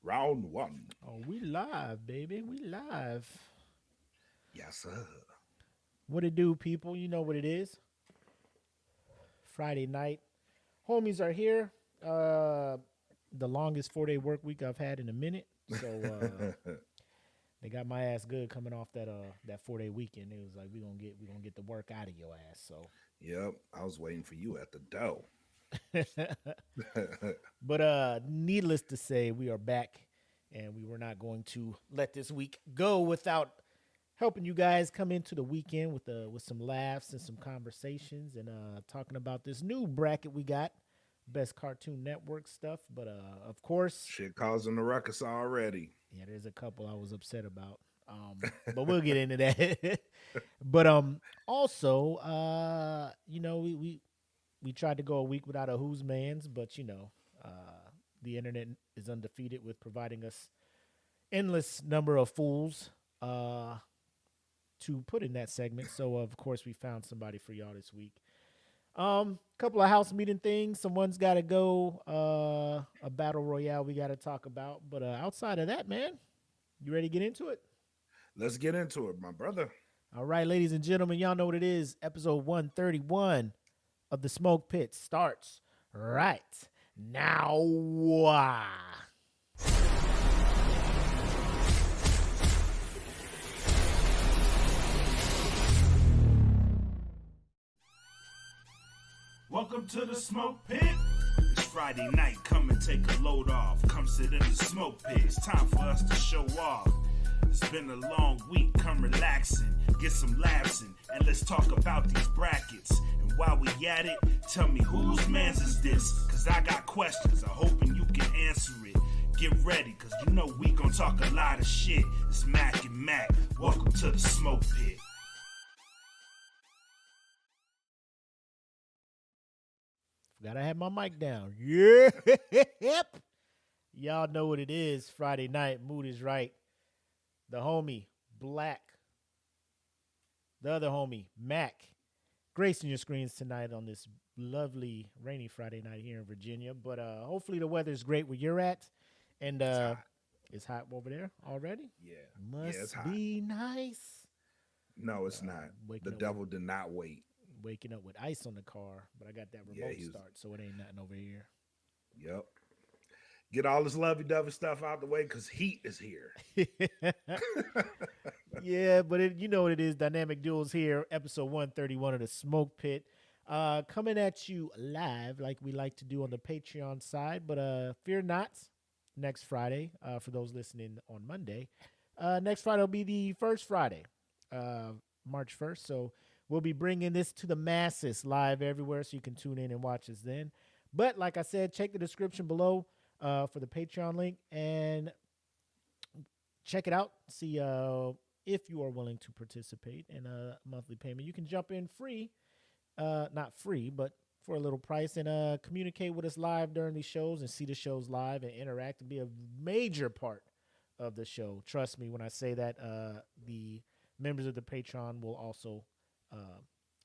Round one. Oh, we live, baby. We live. Yes, sir. What it do, people? You know what it is. Friday night. Homies are here. The longest 4-day work week I've had in a minute. So they got my ass good coming off that 4-day weekend. It was like we gonna get the work out of your ass. So Yep, I was waiting for you at the door. but needless to say, we are back and we were not going to let this week go without helping you guys come into the weekend with some laughs and some conversations and talking about this new bracket we got, best Cartoon Network stuff. But of course, Shit causing the ruckus already. yeah, there's a couple I was upset about. But we'll get into that. But also, we tried to go a week without a Who's Man's, but the internet is undefeated with providing us endless number of fools to put in that segment. So of course we found somebody for y'all this week. Couple of house meeting things. Someone's got to go. A battle royale we got to talk about. But outside of that, man, you ready to get into it? Let's get into it, my brother. All right, ladies and gentlemen, y'all know what it is. Episode 131 of the Smoke Pit starts right now. Welcome to the Smoke Pit. It's Friday night, come and take a load off. Come sit in the smoke pit, it's time for us to show off. It's been a long week, come relaxing, get some laughs in, and let's talk about these brackets. And while we at it, tell me whose man's is this? Cause I got questions, I'm hoping you can answer it. Get ready, cause you know we gon' talk a lot of shit. It's Mac and Mac, welcome to the Smoke Pit. Forgot I had my mic down. Yep. Y'all know what it is. Friday night, mood is right. The homie, Blak. The other homie, Mac. Gracing your screens tonight on this lovely rainy Friday night here in Virginia. But hopefully the weather's great where you're at. And it's hot over there already? Yeah. Must it's hot. be nice. No, it's not. The devil did not wait. Waking up with ice on the car, but I got that remote start, so it ain't nothing over here. Yep. Get all this lovey-dovey stuff out the way because heat is here. Yeah, but you know what it is. Dynamic Duels here, episode 131 of the Smoke Pit. Coming at you live like we like to do on the Patreon side, but fear not, next Friday, for those listening on Monday, next Friday will be the first Friday, March 1st, so we'll be bringing this to the masses live everywhere, so you can tune in and watch us then. But like I said, check the description below for the Patreon link and check it out. See if you are willing to participate in a monthly payment. You can jump in free, not free, but for a little price, and communicate with us live during these shows and see the shows live and interact and be a major part of the show. Trust me when I say that. The members of the Patreon will also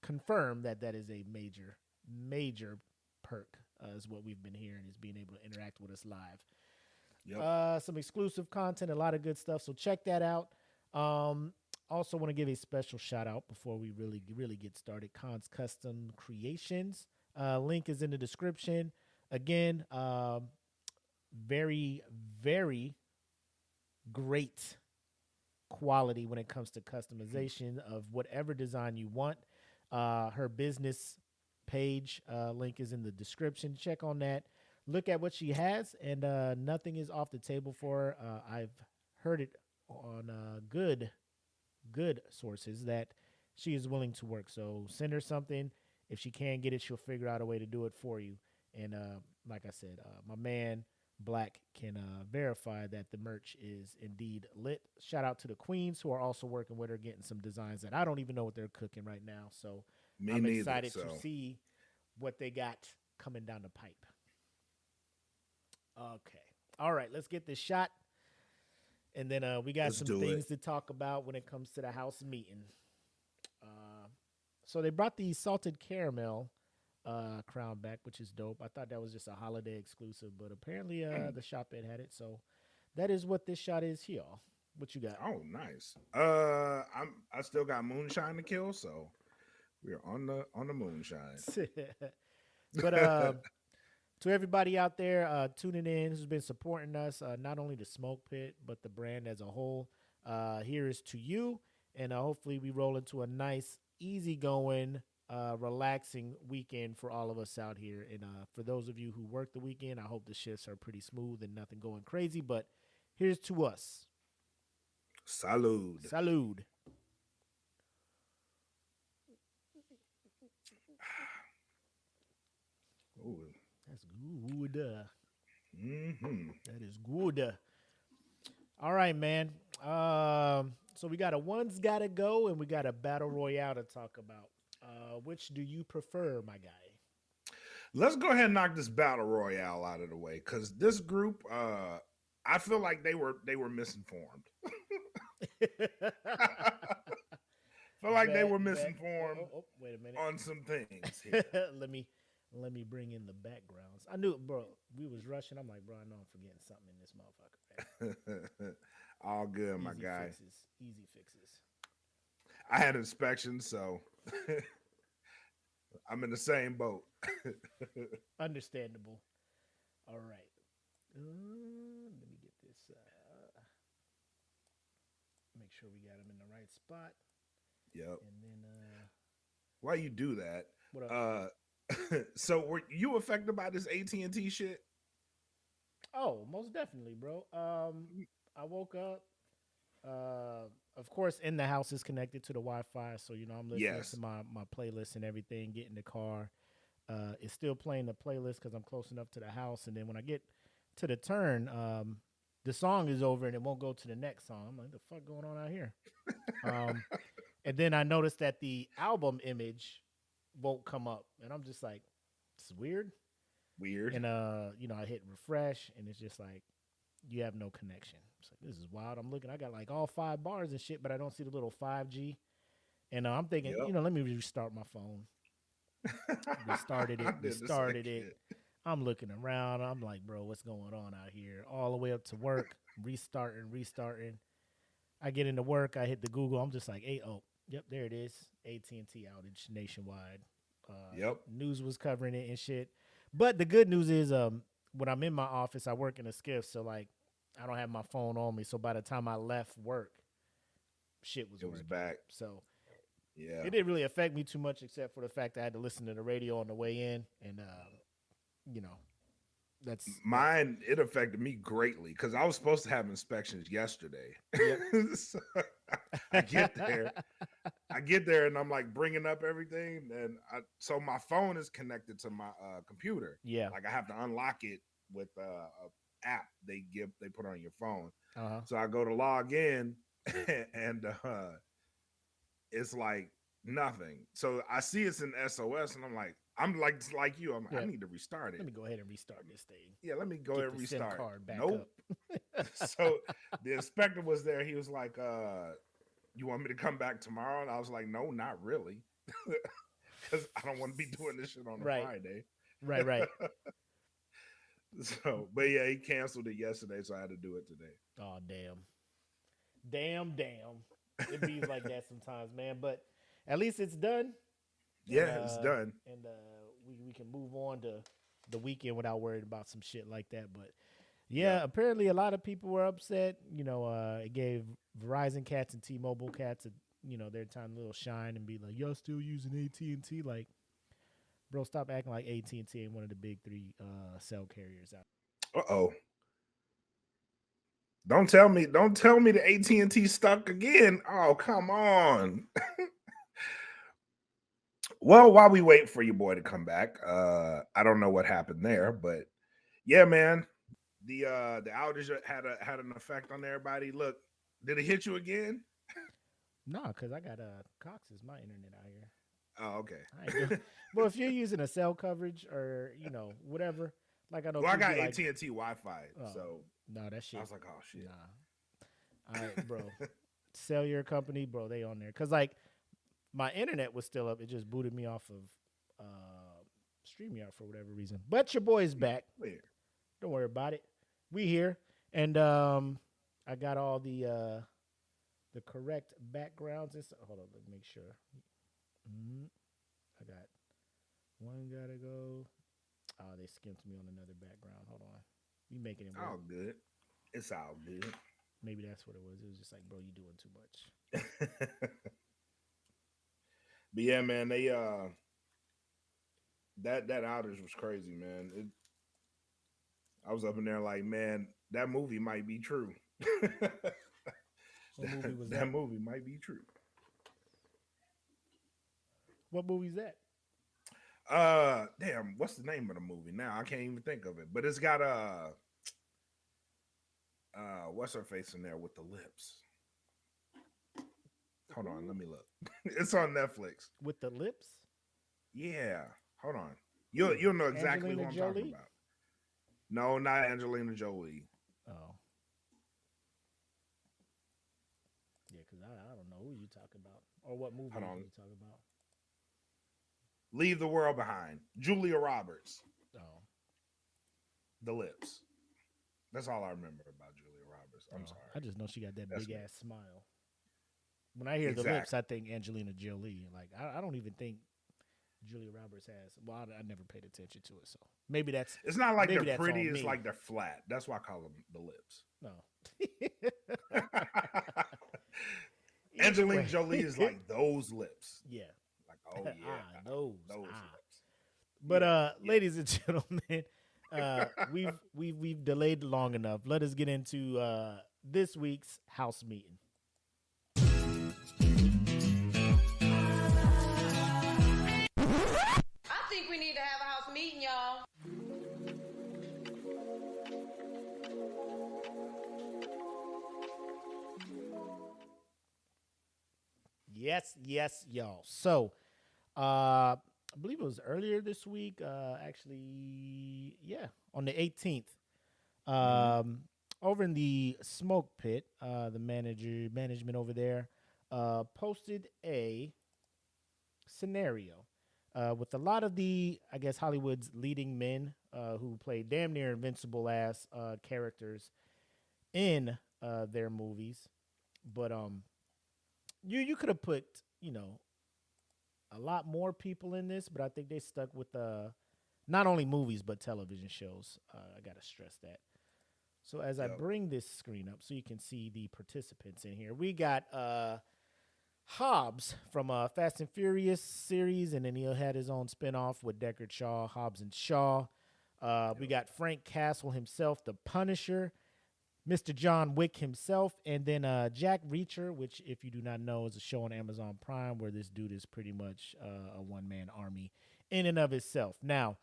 confirm that is a major perk, is what we've been hearing, is being able to interact with us live. Yep. Some exclusive content, a lot of good stuff, so check that out. Also want to give a special shout out before we really get started. Khan's Custom Creations, link is in the description. Again, very great quality when it comes to customization of whatever design you want. Her business page link is in the description. Check on that. Look at what she has, and nothing is off the table for her. I've heard it on good sources that she is willing to work. So send her something. If she can't get it, she'll figure out a way to do it for you. And like I said, my man Blak can verify that the merch is indeed lit. Shout out to the queens who are also working with her, getting some designs that I don't even know what they're cooking right now. So I'm excited to see what they got coming down the pipe. Okay. All right, let's get this shot. And then we got some things to talk about when it comes to the house meeting. So they brought the salted caramel crown back, which is dope. I thought that was just a holiday exclusive, but apparently the shop had it. So that is what this shot is here. What you got? Oh, nice. I still got moonshine to kill, so we're on the moonshine. But to everybody out there tuning in, who's been supporting us, not only the Smoke Pit but the brand as a whole, here is to you, and hopefully we roll into a nice, easygoing, relaxing weekend for all of us out here. And for those of you who work the weekend, I hope the shifts are pretty smooth and nothing going crazy. But here's to us. Salud. Salud. Ooh. That's good. Mm-hmm. That is good. All right, man. So we got a one's gotta go and we got a battle royale to talk about. Which do you prefer, my guy? Let's go ahead and knock this battle royale out of the way, because this group, I feel like they were misinformed. Feel like they were misinformed wait a minute. on some things here. let me bring in the backgrounds. I knew, bro, we was rushing. I'm like, bro, I know I'm forgetting something in this motherfucker, man. All good, my guy. Easy fixes. I had inspections, so I'm in the same boat. Understandable. All right. Let me get this. Make sure we got him in the right spot. Yep. And then Why you do that? what up? So were you affected by this AT&T shit? Oh, most definitely, bro. I woke up. Of course, in the house is connected to the Wi-Fi, so I'm listening to my playlist and everything. Get in the car, it's still playing the playlist because I'm close enough to the house. And then when I get to the turn, the song is over and it won't go to the next song. I'm like, the fuck going on out here? And then I noticed that the album image won't come up, and I'm just like, it's weird. And I hit refresh, and it's just like, you have no connection. It's like, this is wild. I'm looking, I got like all 5 bars and shit, but I don't see the little 5G. And I'm thinking, let me restart my phone. Restarted it. I'm looking around. I'm like, bro, what's going on out here? All the way up to work, restarting. I get into work. I hit the Google. I'm just like, yep, there it is. AT&T outage nationwide. News was covering it and shit. But the good news is, when I'm in my office, I work in a skiff, so like, I don't have my phone on me. So by the time I left work, shit was back. So yeah, it didn't really affect me too much, except for the fact that I had to listen to the radio on the way in, and that's mine. It affected me greatly because I was supposed to have inspections yesterday. Yep. So I get there, and I'm like bringing up everything, and so my phone is connected to my computer. Yeah, like I have to unlock it with a app they put on your phone. So I go to log in, and it's like nothing. So I see it's an SOS, and I'm like you. I'm like, I need to restart it. Let me go ahead and restart this thing. Yeah, let me go ahead and restart. SIM card back nope. up. So the inspector was there. He was like, you want me to come back tomorrow? And I was like, no, not really. Because I don't want to be doing this shit on a Friday. Right. So, but yeah, he canceled it yesterday, so I had to do it today. Oh, damn. It be like that sometimes, man. But at least it's done. Yeah, it's done. And we can move on to the weekend without worrying about some shit like that. But yeah, apparently a lot of people were upset. It gave Verizon cats and T-Mobile cats, their time a little shine and be like, y'all still using AT&T? Like, bro, stop acting like AT&T ain't one of the big 3 cell carriers out. Uh-oh. Don't tell me the AT&T stuck again. Oh, come on. Well, while we wait for your boy to come back, I don't know what happened there, but yeah, man, the outage had an effect on everybody. Look, did it hit you again? No, because I got Cox is my internet out here. Oh, okay. Well, if you're using a cell coverage or whatever, like I know. Well, I got AT&T Wi-Fi, so no, that shit. I was like, oh shit. Nah, all right, bro. Cellular company, bro, they on there because like my internet was still up. It just booted me off of StreamYard for whatever reason. But your boy's back. Weird. Don't worry about it. We here. And I got all the correct backgrounds. Hold on, let me make sure. I got one gotta go. Oh, they skimped me on another background. Hold on. We making it work. All good. It's all good. Maybe that's what it was. It was just like, bro, you doing too much. But yeah, man, they that outage was crazy, man. I was up in there like, man, that movie might be true. What movie was that? That movie might be true. What movie's that? Damn, what's the name of the movie now? I can't even think of it. But it's got what's her face in there with the lips? Hold on, let me look. It's on Netflix. With the lips? Yeah. Hold on. You'll know exactly Angelina what I'm Jolie? talking about. No, not Angelina Jolie. Oh. Yeah, because I don't know who you talking about. Or what movie you talking about. Leave the World Behind. Julia Roberts. Oh. The lips. That's all I remember about Julia Roberts. I'm sorry. I just know she got that That's big ass smile. When I hear the lips, I think Angelina Jolie. Like I don't even think Julia Roberts has. Well, I never paid attention to it, so maybe that's. It's not like maybe they're that's pretty. on It's me. like they're flat. That's why I call them the lips. No. Angelina Jolie is like those lips. Yeah. Like, oh yeah, those lips. But ladies and gentlemen, we've delayed long enough. Let us get into this week's house meeting. I think we need to have a house meeting, y'all. Yes, y'all. So, I believe it was earlier this week. Actually, yeah, on the 18th. Over in the Smoke Pit, the management over there posted a scenario with a lot of the, I guess, Hollywood's leading men who play damn near invincible ass characters in their movies. But you could have put, a lot more people in this, but I think they stuck with not only movies but television shows. I gotta stress that. So as I bring this screen up so you can see the participants in here, we got Hobbs from Fast and Furious series, and then he had his own spinoff with Deckard Shaw, Hobbs and Shaw. We got Frank Castle himself, the Punisher, Mr. John Wick himself, and then Jack Reacher, which, if you do not know, is a show on Amazon Prime where this dude is pretty much a one-man army in and of itself. Now,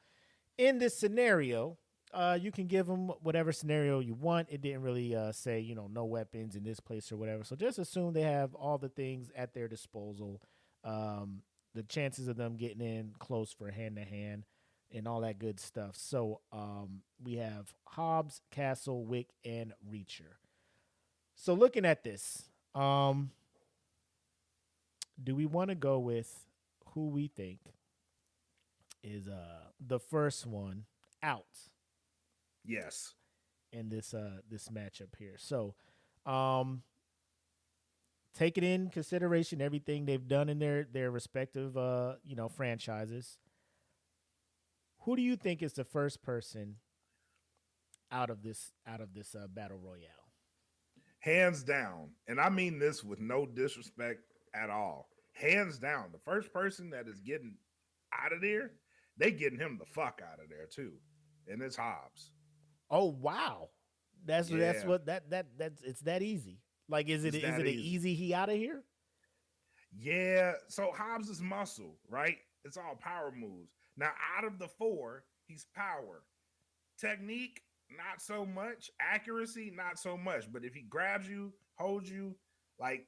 in this scenario, you can give them whatever scenario you want. It didn't really say, no weapons in this place or whatever. So just assume they have all the things at their disposal. The chances of them getting in close for hand-to-hand and all that good stuff. So we have Hobbs, Castle, Wick, and Reacher. So looking at this, do we want to go with who we think is the first one out? Yes. In this matchup here. So taking in consideration everything they've done in their respective franchises, who do you think is the first person out of this battle royale? Hands down, and I mean this with no disrespect at all. Hands down, the first person that is getting out of there, they getting him the fuck out of there too, and it's Hobbs. Oh wow, that's what it's that easy. Like, is it an easy he out of here? Yeah. So Hobbs is muscle, right? It's all power moves. Now, out of the four, he's power. Technique, not so much. Accuracy, not so much. But if he grabs you, holds you, like,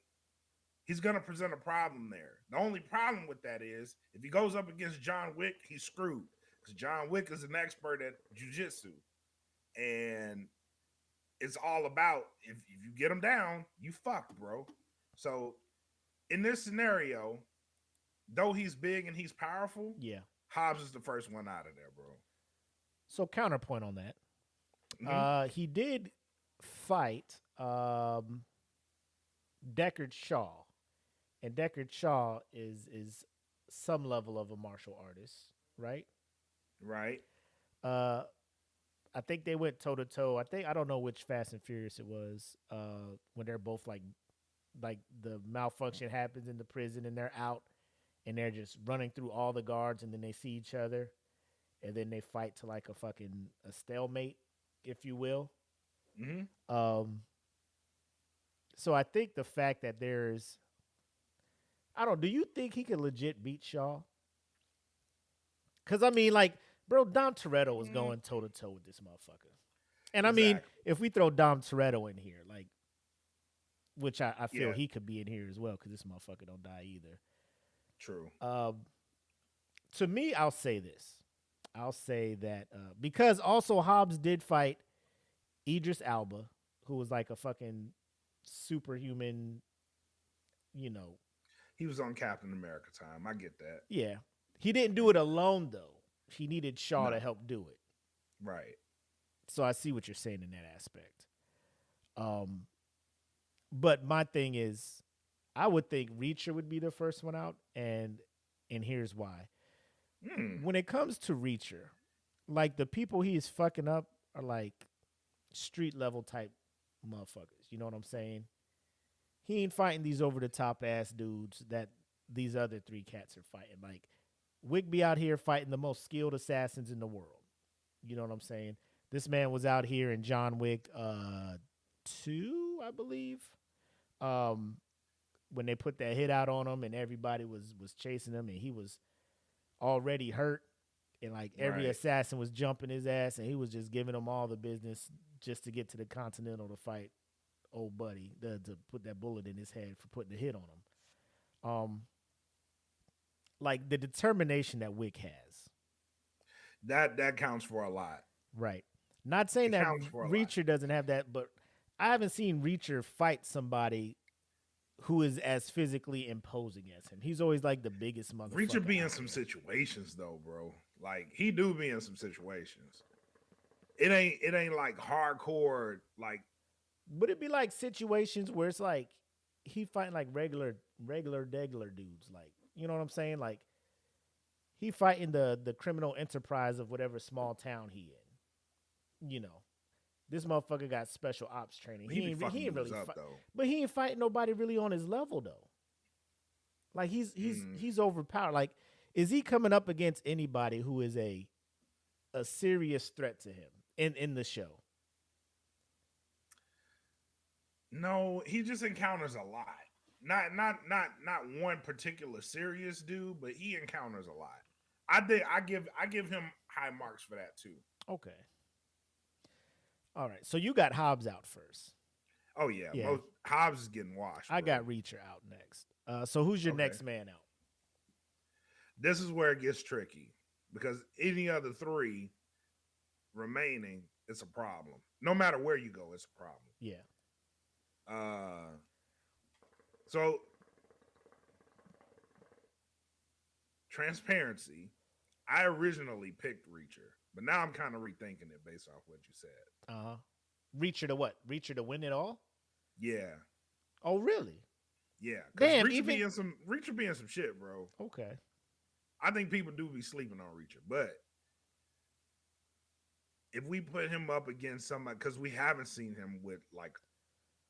he's going to present a problem there. The only problem with that is if he goes up against John Wick, he's screwed. Because John Wick is an expert at jiu-jitsu. And it's all about, if you get him down, you fucked, bro. So in this scenario, though he's big and he's powerful, yeah, Hobbs is the first one out of there, bro. So counterpoint on that. Mm-hmm. He did fight Deckard Shaw, and Deckard Shaw is some level of a martial artist, right? Right. I think they went toe to toe. I don't know which Fast and Furious it was. When they're both like the malfunction happens in the prison and they're out and they're just running through all the guards and then they see each other and then they fight to like a stalemate, if you will. Mm-hmm. So I think the fact that do you think he could legit beat Shaw? Because I mean, like, bro, Dom Toretto was going toe to toe with this motherfucker. And I mean, if we throw Dom Toretto in here, like, which I feel he could be in here as well, because this motherfucker don't die either. True. To me, I'll say this. I'll say that because also Hobbs did fight Idris Elba, who was like a fucking superhuman, He was on Captain America time. I get that. Yeah. He didn't do it alone, though. He needed Shaw to help do it. Right. So I see what you're saying in that aspect. But my thing is, I would think Reacher would be the first one out, and here's why. When it comes to Reacher, like, the people he is fucking up are like street level type motherfuckers. You know what I'm saying? He ain't fighting these over the top ass dudes that these other three cats are fighting. Like, Wick be out here fighting the most skilled assassins in the world. You know what I'm saying? This man was out here in John Wick 2, I believe. When they put that hit out on him and everybody was chasing him and he was already hurt and like every assassin was jumping his ass and he was just giving them all the business just to get to the Continental to fight old buddy, to put that bullet in his head for putting the hit on him. Like, the determination that Wick has. That counts for a lot. Right. Not saying that Reacher doesn't have that, but I haven't seen Reacher fight somebody who is as physically imposing as him. He's always like the biggest motherfucker. Reacher be in some situations though, bro. Like, he do be in some situations. It ain't like hardcore, like. But it'd be like situations where it's like he fighting like regular degular dudes, like, you know what I'm saying? Like, he fighting the criminal enterprise of whatever small town he in. You know, this motherfucker got special ops training. He ain't really but he ain't fighting nobody really on his level though. Like, he's overpowered. Like, is he coming up against anybody who is a serious threat to him in the show? No, he just encounters a lot. Not one particular serious dude, but he encounters a lot. I give him high marks for that too. Okay. All right. So you got Hobbs out first. Oh yeah. Hobbs is getting washed. I got Reacher out next. So who's your next man out? This is where it gets tricky because any other three remaining, it's a problem. No matter where you go, it's a problem. Yeah. So transparency, I originally picked Reacher, but now I'm kind of rethinking it based off what you said. Reacher to what? Reacher to win it all? Yeah. Oh, really? Yeah. Damn, Reacher be in some shit, bro. Okay. I think people do be sleeping on Reacher, but if we put him up against somebody, because we haven't seen him with like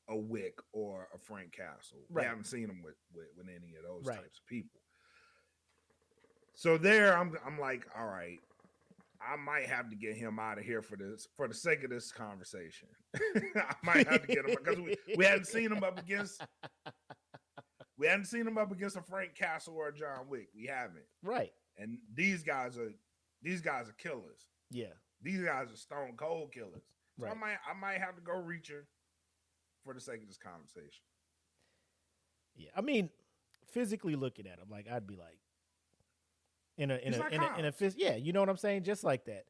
a Wick or a Frank Castle. Right. We haven't seen him with any of those types of people. So there, I'm like, all right, I might have to get him out of here for the sake of this conversation. I might have to get him because we hadn't seen him up against a Frank Castle or a John Wick. We haven't. Right. And these guys are killers. Yeah. These guys are stone cold killers. So right. I might have to go Reacher for the sake of this conversation. Yeah. I mean, physically looking at him, like, I'd be like, in a fist, yeah, you know what I'm saying, just like that.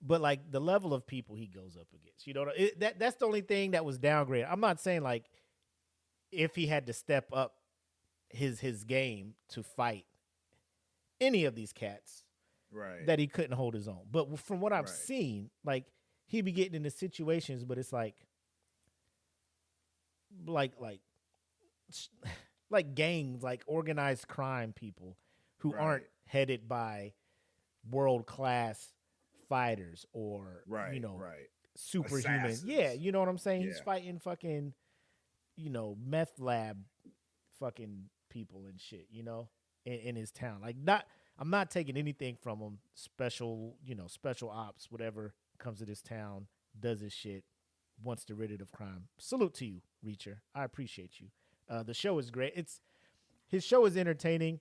But like the level of people he goes up against, you know, that's the only thing that was downgraded. I'm not saying like if he had to step up his game to fight any of these cats, right, that he couldn't hold his own. But from what I've seen, like he be getting into situations, but it's like like like gangs, like organized crime people who aren't headed by world-class fighters or superhuman. Assassins. Yeah, you know what I'm saying? Yeah. He's fighting fucking, meth lab fucking people and shit, in his town. Like, I'm not taking anything from him. Special ops, whatever comes to this town, does his shit, wants to rid it of crime. Salute to you, Reacher. I appreciate you. The show is great. His show is entertaining.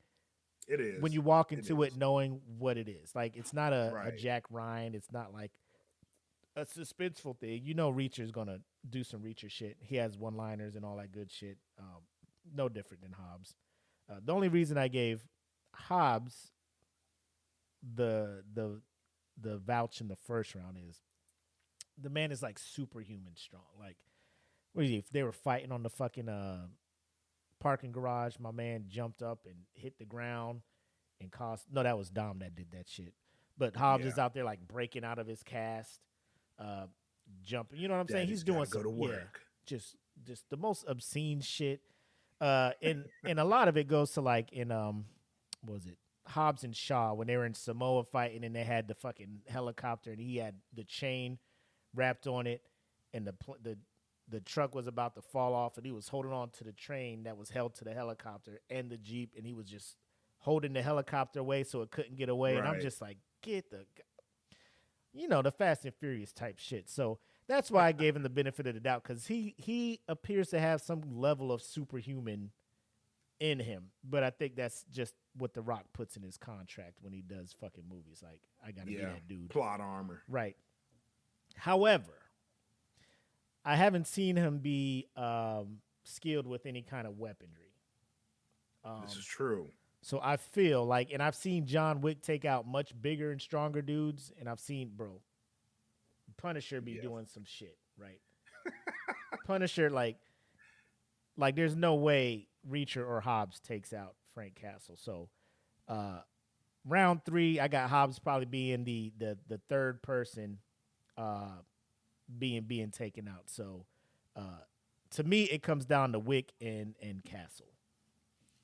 It is. When you walk into it knowing what it is. Like, it's not a Jack Ryan. It's not like a suspenseful thing. Reacher's going to do some Reacher shit. He has one-liners and all that good shit. No different than Hobbs. The only reason I gave Hobbs the vouch in the first round is the man is like superhuman strong. Like, what is he? If they were fighting on the fucking parking garage, my man jumped up and hit the ground and no, that was Dom that did that shit. But Hobbs is out there like breaking out of his cast, jumping. You know what I'm saying? He's doing go to work. Just the most obscene shit. And a lot of it goes to like in what was it? Hobbs and Shaw when they were in Samoa fighting and they had the fucking helicopter and he had the chain wrapped on it and the truck was about to fall off and he was holding on to the train that was held to the helicopter and the Jeep and he was just holding the helicopter away so it couldn't get away. And I'm just like, get the Fast and Furious type shit. So that's why I gave him the benefit of the doubt, because he appears to have some level of superhuman in him. But I think that's just what The Rock puts in his contract when he does fucking movies. Like, I got to be that dude. Plot armor. Right. However, I haven't seen him be skilled with any kind of weaponry. This is true. So I feel like, and I've seen John Wick take out much bigger and stronger dudes, and I've seen, Punisher be doing some shit, right? Punisher, like there's no way Reacher or Hobbs takes out Frank Castle. So round 3, I got Hobbs probably being the third person being taken out. So to me, it comes down to Wick and Castle.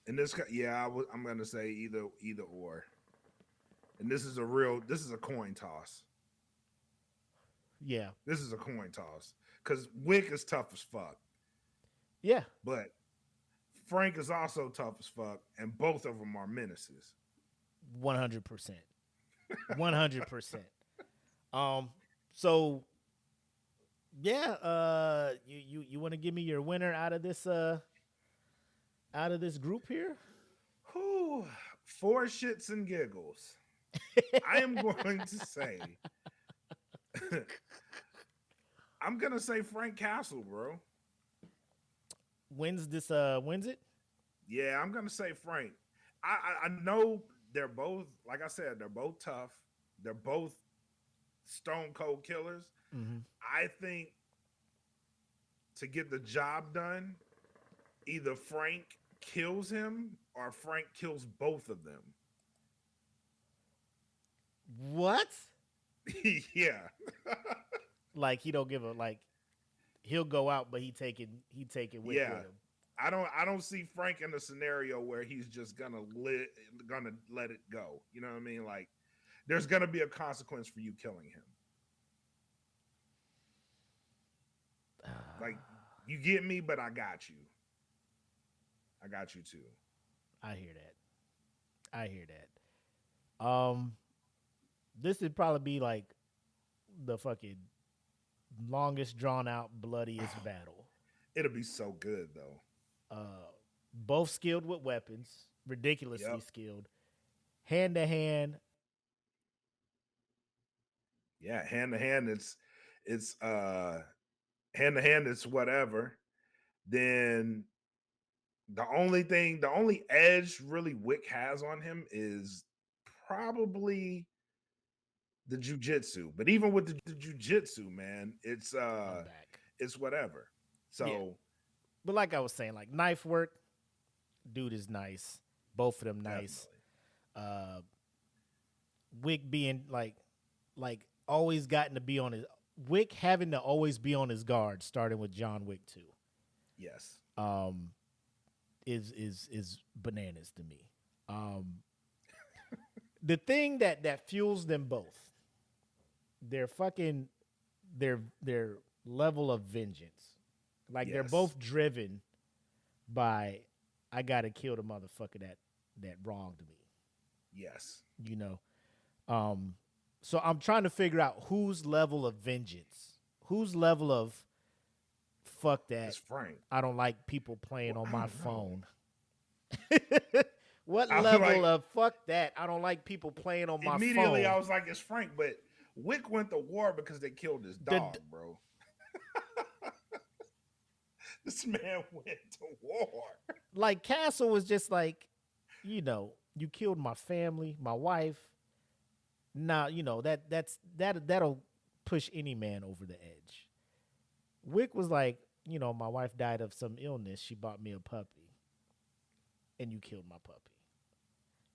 And this, I'm gonna say either or. And this is a coin toss. Yeah, this is a coin toss because Wick is tough as fuck. Yeah, but Frank is also tough as fuck, and both of them are menaces. 100%, 100%. So yeah, you want to give me your winner out of this group here? Whew, for shits and giggles, I am going to say. I'm gonna say Frank Castle, bro. Wins it? Yeah, I'm gonna say Frank. I know they're both, like I said, they're both tough. They're both stone cold killers. Mm-hmm. I think to get the job done, either Frank kills him or Frank kills both of them. What? Yeah. Like he don't give a he'll go out, but he take it with him. I don't see Frank in a scenario where he's just gonna let it go. You know what I mean? Like there's gonna be a consequence for you killing him. Like you get me, but I got you. I got you too. I hear that. This would probably be like the fucking longest drawn out, bloodiest battle. It'll be so good though. Both skilled with weapons, ridiculously skilled, hand to hand. Yeah, hand to hand. It's hand to hand. It's whatever. Then the only edge really Wick has on him is probably the jujitsu. But even with the jujitsu, man, it's whatever. So, yeah. But like I was saying, like knife work, dude is nice. Both of them nice. Wick being like always gotten to be on his Wick having to always be on his guard, starting with John Wick 2. Yes. Is bananas to me. The thing that fuels them both, their level of vengeance. Like they're both driven by, I gotta kill the motherfucker that wronged me. Yes. You know. So I'm trying to figure out whose level of vengeance, whose level of fuck that. It's Frank. I don't like people playing on my phone. What level of fuck that? I don't like people playing on my phone. Immediately, I was like, it's Frank, but Wick went to war because they killed his dog, bro. This man went to war. Like Castle was just like, you know, you killed my family, my wife. Now, you know, that'll push any man over the edge. Wick was like, you know, my wife died of some illness. She bought me a puppy. And you killed my puppy.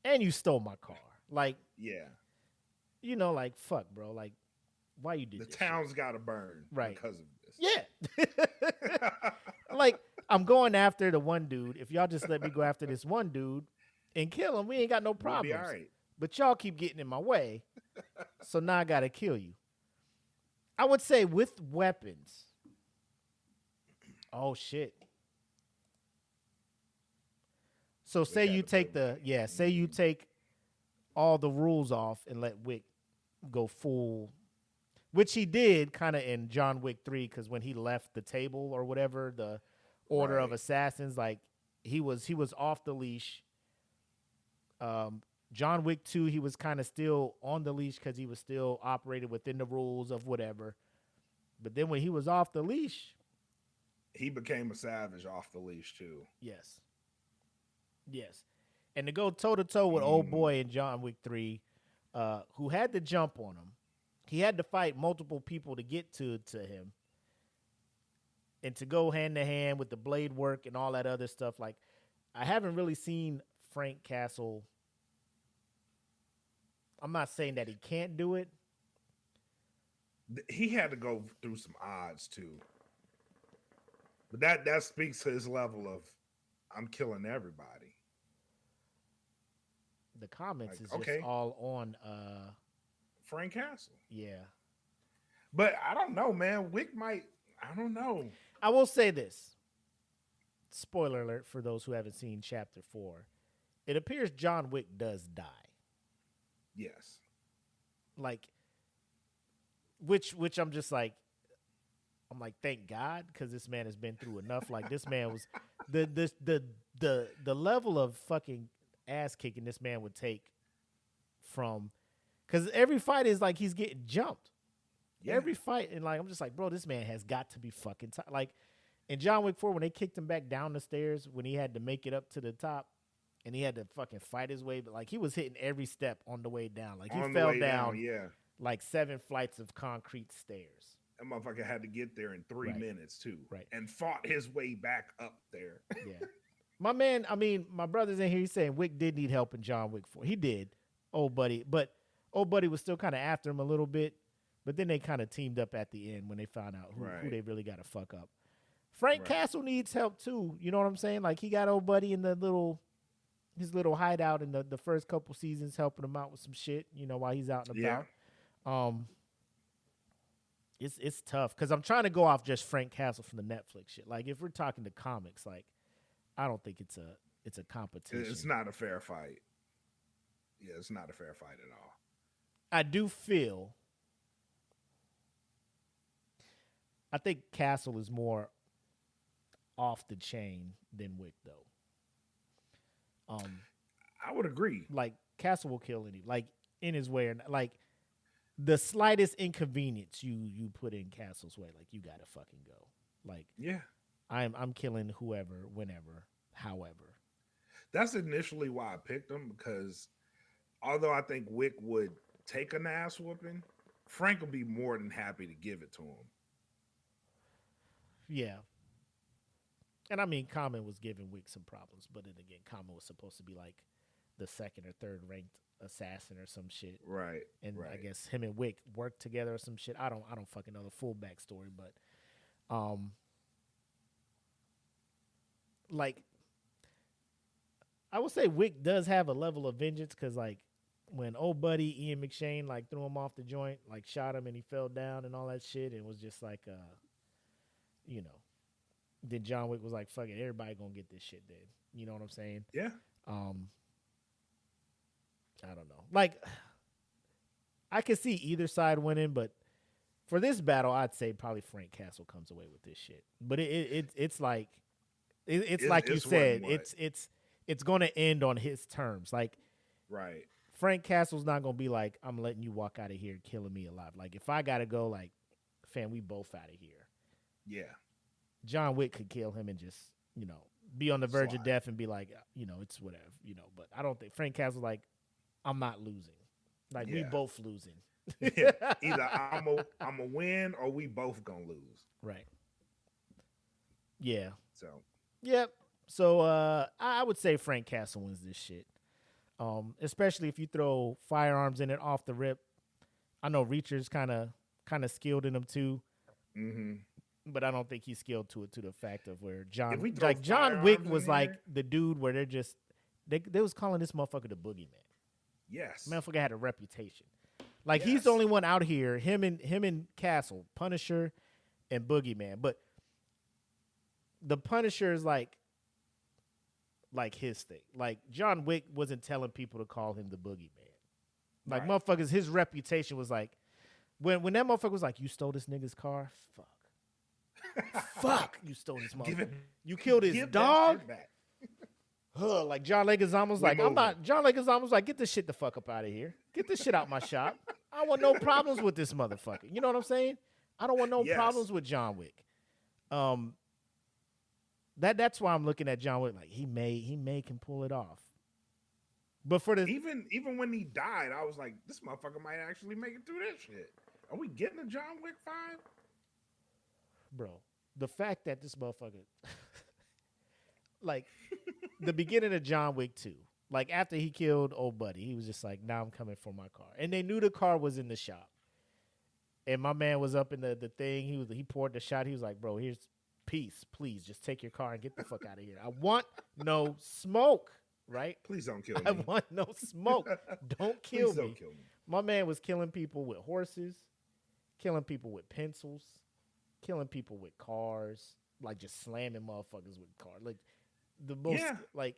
And you stole my car. Like, yeah. You know, like, fuck, bro. Like, why you did this? The town's got to burn because of this. Yeah. Like, I'm going after the one dude. If y'all just let me go after this one dude and kill him, we ain't got no problems. We'll be all right. But y'all keep getting in my way. So now I got to kill you. I would say with weapons. Oh, shit. So say you take say you take all the rules off and let Wick go full, which he did kind of in John Wick 3, because when he left the table or whatever, the Order of Assassins, like he was off the leash. John Wick 2, he was kind of still on the leash because he was still operating within the rules of whatever. But then when he was off the leash, he became a savage off the leash too. Yes. Yes. And to go toe-to-toe with old boy in John Wick 3, who had to jump on him. He had to fight multiple people to get to him. And to go hand-to-hand with the blade work and all that other stuff. Like, I haven't really seen Frank Castle. I'm not saying that he can't do it. He had to go through some odds, too. But that speaks to his level of, I'm killing everybody. The comments is just all on Frank Castle. Yeah. But I don't know, man. Wick might, I don't know. I will say this. Spoiler alert for those who haven't seen Chapter 4. It appears John Wick does die. Yes. Like, which I'm just like, I'm like, thank God, because this man has been through enough. Like, this man was the level of fucking ass kicking this man would take from, because every fight is like he's getting jumped. Yeah. Every fight, and like I'm just like, bro, this man has got to be fucking like in John Wick 4 when they kicked him back down the stairs when he had to make it up to the top and he had to fucking fight his way, but like he was hitting every step on the way down. Like he fell down like 7 flights of concrete stairs. That motherfucker had to get there in 3 minutes too. Right. And fought his way back up there. Yeah. My man, I mean, my brother's in here, he's saying Wick did need help in John Wick 4. He did, old buddy. But old buddy was still kind of after him a little bit. But then they kind of teamed up at the end when they found out who they really got to fuck up. Frank Castle needs help too. You know what I'm saying? Like he got old buddy in his little hideout in the first couple seasons, helping him out with some shit, you know, while he's out and about. It's tough because I'm trying to go off just Frank Castle from the Netflix shit. Like if we're talking the comics, like I don't think it's a competition. It's not a fair fight. Yeah, it's not a fair fight at all. I do feel. I think Castle is more off the chain than Wick, though. I would agree. Like Castle will kill any, like in his way, or like the slightest inconvenience you put in Castle's way, like you gotta fucking go. Like I'm killing whoever, whenever, however. That's initially why I picked him because although I think Wick would take an ass whooping, Frank would be more than happy to give it to him. Yeah. And I mean, Common was giving Wick some problems, but then again, Common was supposed to be like the second or third ranked assassin or some shit. Right. And I guess him and Wick worked together or some shit. I don't fucking know the full backstory, but like, I would say Wick does have a level of vengeance because, like, when old buddy Ian McShane, like, threw him off the joint, like, shot him and he fell down and all that shit, and was just like, you know, then John Wick was like, fuck it, everybody gonna get this shit then. You know what I'm saying? Yeah. I don't know. Like, I could see either side winning, but for this battle, I'd say probably Frank Castle comes away with this shit. But it's like like you said, it's going to end on his terms. Like, right. Frank Castle's not going to be like, I'm letting you walk out of here killing me alive. Like, if I got to go, like, fam, we both out of here. Yeah. John Wick could kill him and just, you know, be on the verge of death and be like, you know, it's whatever, you know. But I don't think Frank Castle's like, I'm not losing. Like, we both losing. Yeah. Either I'm a win or we both gonna lose. Right. Yeah. So. Yep. So I would say Frank Castle wins this shit. Especially if you throw firearms in it off the rip. I know Reacher's kind of skilled in them too. Mm-hmm. But I don't think he's skilled to the fact of where John Wick was like the dude where they're just they was calling this motherfucker the boogeyman. Yes. Motherfucker had a reputation. Like, he's the only one out here, him and Castle, Punisher and Boogeyman. But the Punisher is like his thing. Like, John Wick wasn't telling people to call him the Boogeyman. Like, motherfuckers, his reputation was like, when that motherfucker was like, you stole this nigga's car? Fuck, you stole this motherfucker. You killed his dog? Like, John Leguizamo's like, John Leguizamo's like, get this shit the fuck up out of here. Get this shit out my shop. I don't want no problems with this motherfucker. You know what I'm saying? I don't want no problems with John Wick. That's why I'm looking at John Wick like he may can pull it off. But for the even when he died, I was like, this motherfucker might actually make it through this shit. Are we getting a John Wick 5? Bro, the fact that this motherfucker like the beginning of John Wick 2, like after he killed old buddy, he was just like, now I'm coming for my car. And they knew the car was in the shop. And my man was up in the thing. He poured the shot. He was like, bro, here's peace. Please just take your car and get the fuck out of here. I want no smoke, right? Please don't kill me. I want no smoke. Don't kill me. Don't kill me. My man was killing people with horses, killing people with pencils, killing people with cars, like just slamming motherfuckers with cars. Like, the most, like,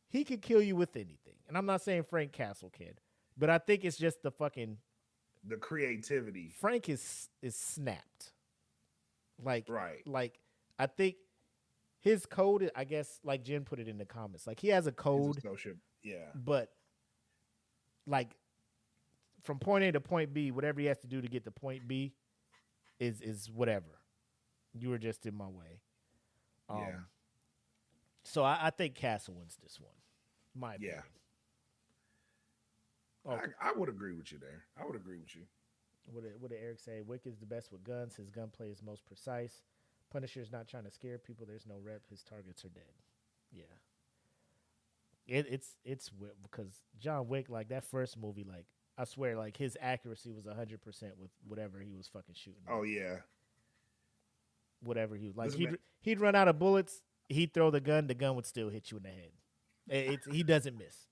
he could kill you with anything. And I'm not saying Frank Castle can, but I think it's just the creativity. Frank is snapped. Like, like, I think his code, I guess, like Jen put it in the comments, like, he has a code. But, like, from point A to point B, whatever he has to do to get to point B is whatever. You were just in my way. So I think Castle wins this one. My opinion. Okay. I would agree with you there. I would agree with you. What did Eric say? Wick is the best with guns. His gunplay is most precise. Punisher's not trying to scare people. There's no rep. His targets are dead. Yeah. It's weird because John Wick, like, that first movie, like, I swear, like, his accuracy was 100% with whatever he was fucking shooting. Oh yeah. Whatever he was like, he'd run out of bullets. He'd throw the gun would still hit you in the head. He doesn't miss.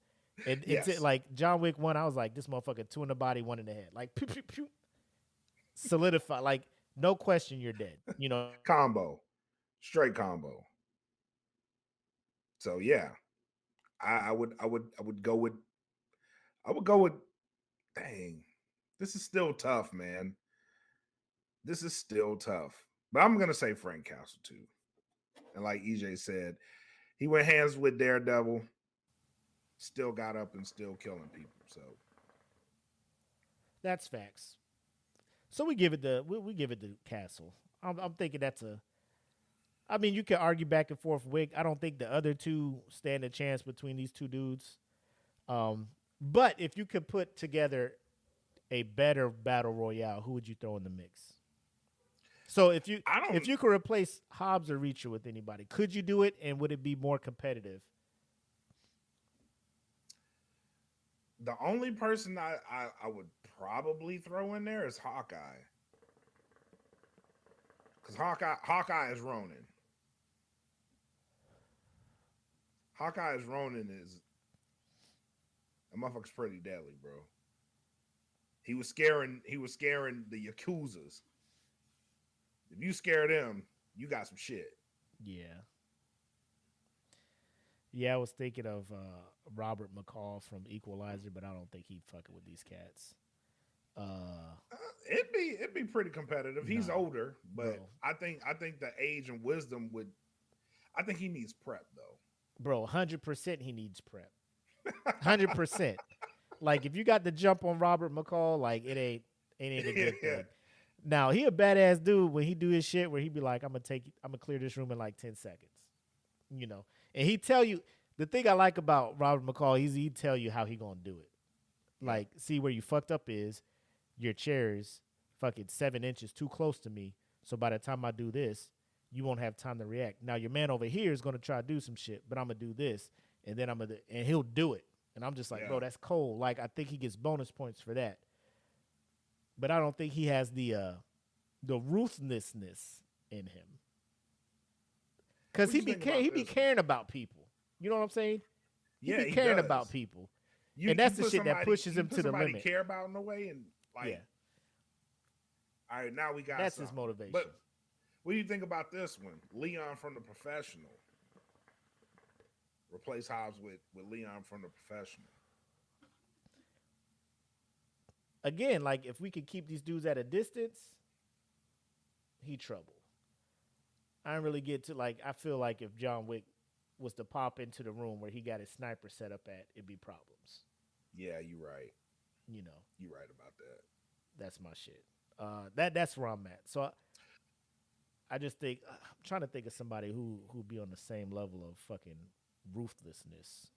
It's like John Wick 1, I was like, this motherfucker, 2 in the body, 1 in the head. Like, pew, pew, pew. Solidify. Like, no question, you're dead. You know, combo, straight combo. So yeah, I would go with. Dang, this is still tough, man. This is still tough, but I'm gonna say Frank Castle too. And like EJ said, he went hands with Daredevil, still got up and still killing people. So that's facts. So we give it the Castle. I'm thinking that's a. I mean, you can argue back and forth. Wick. I don't think the other two stand a chance between these two dudes. But if you could put together a better battle royale, who would you throw in the mix? So if you could replace Hobbs or Reacher with anybody, could you do it, and would it be more competitive? The only person I would probably throw in there is Hawkeye. Because Hawkeye is Ronin. Hawkeye's Ronin is that motherfucker's pretty deadly, bro. He was scaring the Yakuzas. If you scare them, you got some shit. Yeah. Yeah, I was thinking of Robert McCall from Equalizer, but I don't think he'd fucking with these cats. It'd be pretty competitive. He's older, but bro. I think the age and wisdom would. I think he needs prep though. Bro, 100% he needs prep. 100%. Like if you got the jump on Robert McCall, like it ain't a good thing. Now he a badass dude when he do his shit where he be like, I'm gonna clear this room in like 10 seconds. You know. And he tell you the thing I like about Robert McCall, he tell you how he gonna do it. Like, see where you fucked up is your chair is fucking 7 inches too close to me. So by the time I do this, you won't have time to react. Now your man over here is gonna try to do some shit, but I'm gonna do this, and then and he'll do it. And I'm just like, bro, that's cold. Like I think he gets bonus points for that. But I don't think he has the ruthlessness in him. Cause he be caring about people. You know what I'm saying? He be caring about people. And that's the shit that pushes him to the limit. Care about in a way, and like, all right, now we got that's his motivation. But what do you think about this one? Leon from The Professional. Replace Hobbs with Leon from The Professional. Again, like if we could keep these dudes at a distance, he trouble. I don't really get to like. I feel like if John Wick was to pop into the room where he got his sniper set up at, it'd be problems. Yeah, you're right. You know, you're right about that. That's my shit. That's where I'm at. So I just think I'm trying to think of somebody who be on the same level of fucking ruthlessness.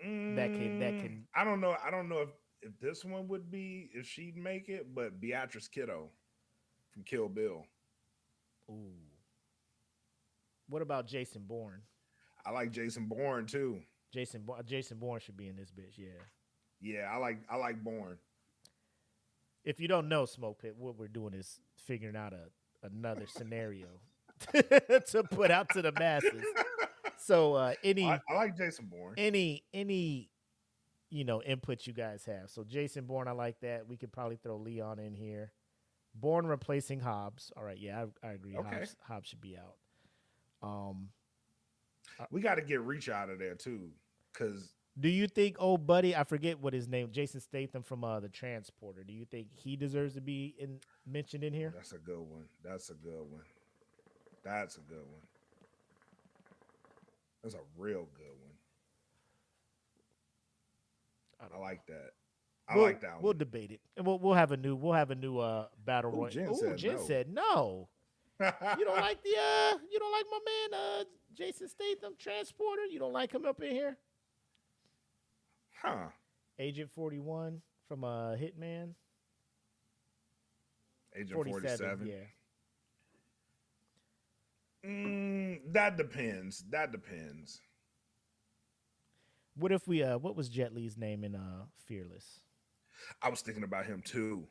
That can. I don't know if this one would be if she'd make it, but Beatrice Kiddo from Kill Bill. Ooh. What about Jason Bourne? I like Jason Bourne too. Jason Bourne should be in this bitch. Yeah. Yeah, I like Bourne. If you don't know, Smoke Pit, what we're doing is figuring out another scenario to put out to the masses. So I like Jason Bourne. Any input you guys have. So Jason Bourne, I like that. We could probably throw Leon in here. Bourne replacing Hobbs. All right, yeah, I agree. Okay. Hobbs should be out. We got to get Reach out of there too, because. Do you think old buddy? I forget what his name. Jason Statham from the Transporter. Do you think he deserves to be mentioned in here? That's a good one. That's a real good one. I like that. I like that one. We'll debate it, and we'll have a new battle royale. Jen said no. You don't like my man Jason Statham Transporter? You don't like him up in here? Huh. Agent 41 from Hitman. Agent 47. Yeah. That depends. What if we what was Jet Li's name in Fearless? I was thinking about him too.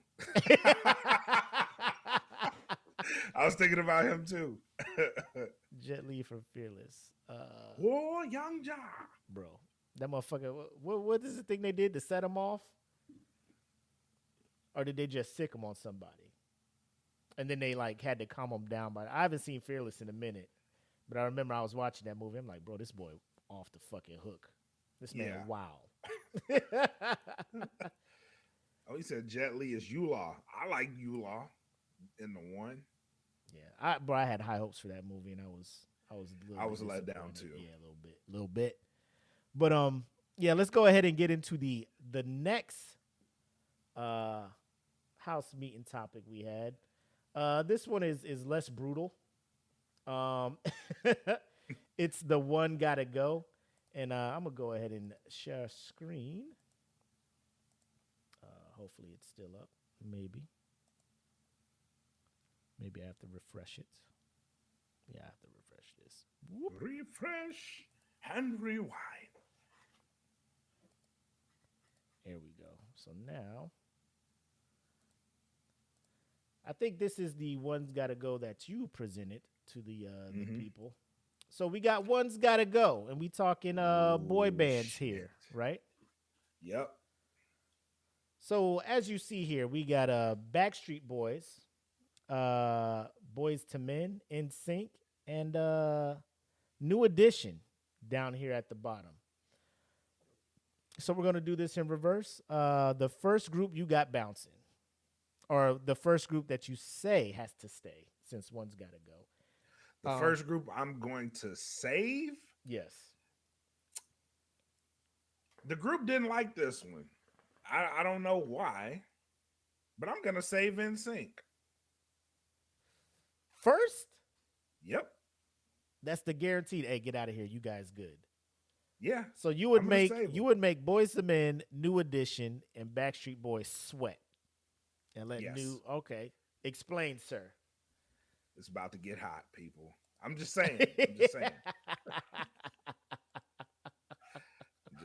Jet Li from Fearless. Whoa, Young Ja. Bro. That motherfucker, what is the thing they did to set him off? Or did they just sick him on somebody? And then they like had to calm him down. But I haven't seen Fearless in a minute. But I remember I was watching that movie. I'm like, bro, this boy off the fucking hook. This man, wow. Oh, he said Jet Li is Eula. I like Eula in the one. Yeah, I had high hopes for that movie, and I was let down too. Yeah, a little bit. But yeah, let's go ahead and get into the next house meeting topic we had. This one is less brutal. It's the one gotta go, and I'm gonna go ahead and share a screen. Hopefully it's still up. Maybe I have to refresh it. Yeah, I have to refresh this. Whoop. Refresh and rewind. There we go. So now, I think this is the one's got to go that you presented to the people. So we got One's Gotta Go, and we talking boy bands here, right? Yep. So as you see here, we got Backstreet Boys, Boys to Men, NSYNC, and New Edition down here at the bottom. So we're gonna do this in reverse. The first group you got bouncing, or the first group that you say has to stay, since One's Gotta Go. The first group I'm going to save? Yes. The group didn't like this one. I don't know why, but I'm going to save NSYNC. First? Yep. That's the guaranteed. Hey, get out of here. You guys good. Yeah. So you would make Boys to Men, New Edition, and Backstreet Boys sweat. And let okay. Explain, sir. It's about to get hot, people. I'm just saying. I'm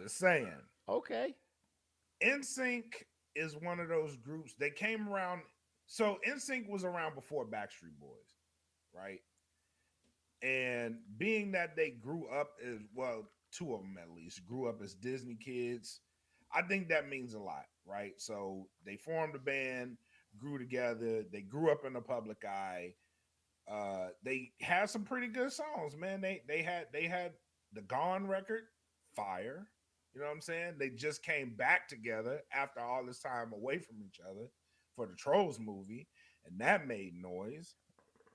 just saying. Okay. NSYNC is one of those groups. They came around. So NSYNC was around before Backstreet Boys, right? And being that they grew up as, well, two of them at least, grew up as Disney kids, I think that means a lot, right? So they formed a band, grew together. They grew up in the public eye. They had some pretty good songs, man. They had the Gone record, fire. You know what I'm saying? They just came back together after all this time away from each other for the Trolls movie, and that made noise.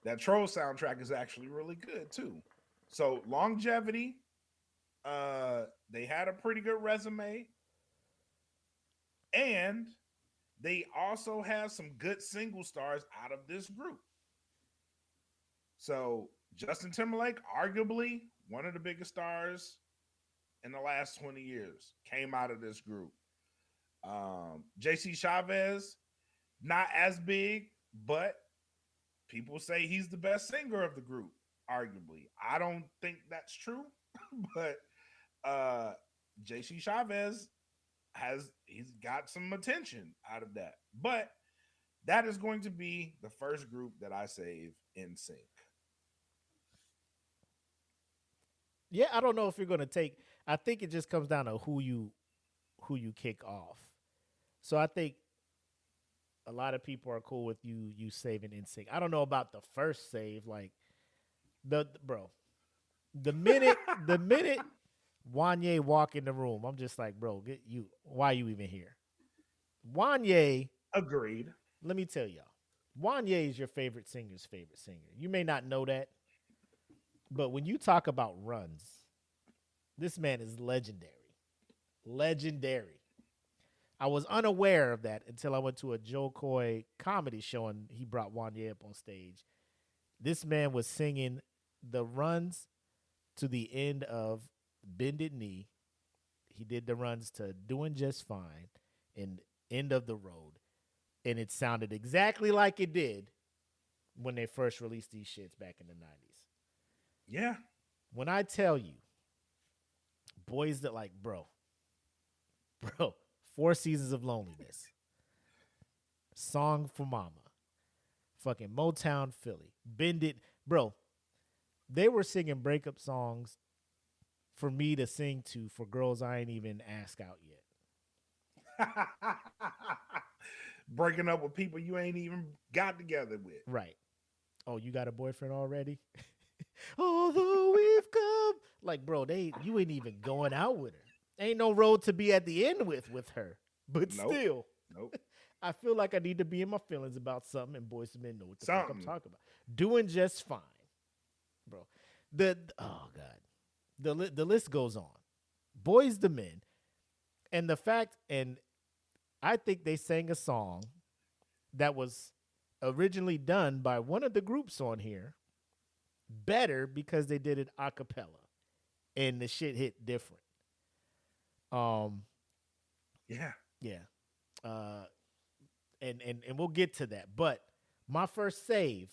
That Trolls soundtrack is actually really good too. So longevity, they had a pretty good resume, and they also have some good single stars out of this group. So Justin Timberlake, arguably one of the biggest stars in the last 20 years, came out of this group. JC Chavez, not as big, but people say he's the best singer of the group, arguably. I don't think that's true, but JC Chavez he's got some attention out of that. But that is going to be the first group that I save NSYNC. Yeah, I don't know if you're going to take. I think it just comes down to who you kick off. So I think a lot of people are cool with you saving NSYNC. I don't know about the first save, like the minute Wanye walk in the room, I'm just like, bro, why are you even here? Wanye, agreed. Let me tell y'all, Wanye is your favorite singer's favorite singer. You may not know that, but when you talk about runs, this man is legendary. Legendary. I was unaware of that until I went to a Joe Coy comedy show and he brought Wanye up on stage. This man was singing the runs to the end of Bended Knee. He did the runs to Doing Just Fine and End of the Road. And it sounded exactly like it did when they first released these shits back in the 90s. Yeah. When I tell you, boys that like, bro, 4 Seasons of Loneliness, Song for Mama, fucking Motown Philly, Bend It, bro, they were singing breakup songs for me to sing to for girls I ain't even asked out yet. Breaking up with people you ain't even got together with. Right. Oh, you got a boyfriend already? Although we've come, like, bro, you ain't even going out with her. Ain't no road to be at the end with her. But still, I feel like I need to be in my feelings about something, and Boys to Men know what the fuck I'm talking about. Doing Just Fine, bro. Oh God, the list goes on. Boys to Men, and the fact, and I think they sang a song that was originally done by one of the groups on here better because they did it a cappella and the shit hit different. Yeah. And we'll get to that. But my first save,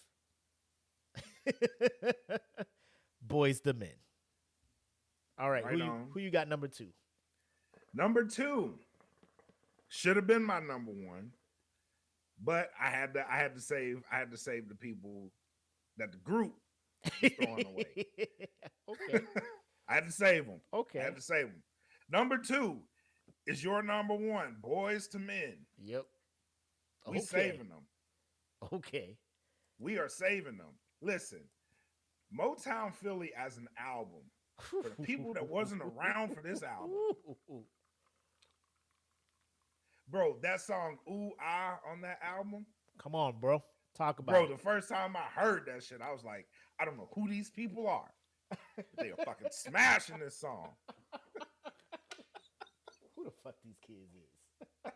Boys to Men. All right, who you got number 2? Number 2 should have been my number 1, but I had to save the people that the group Just throwing them away. Okay. I had to save them. Okay. I had to save them. Number 2 is your number 1, Boys to Men. Yep. We saving them. Okay. We are saving them. Listen, Motown Philly as an album, for the people that wasn't around for this album. Bro, that song, Ooh Ah, on that album. Come on, bro. Talk about Bro, it. the first time I heard that shit, I was like, I don't know who these people are. They are fucking smashing this song. Who the fuck these kids is?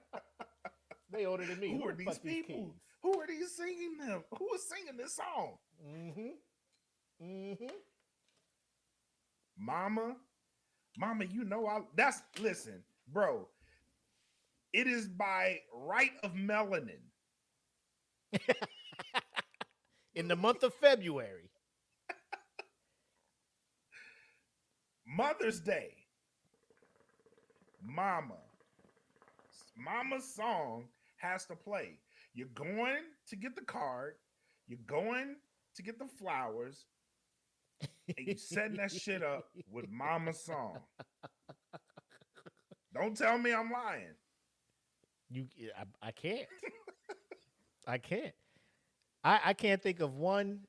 They older than me. Who are these people? Who are these singing them? Who is singing this song? Mama, you know listen, bro. It is by right of melanin. In the month of February. Mother's Day. Mama's song has to play. You're going to get the card. You're going to get the flowers. And you setting that shit up with Mama's song. Don't tell me I'm lying. I can't. I can't. I can't think of one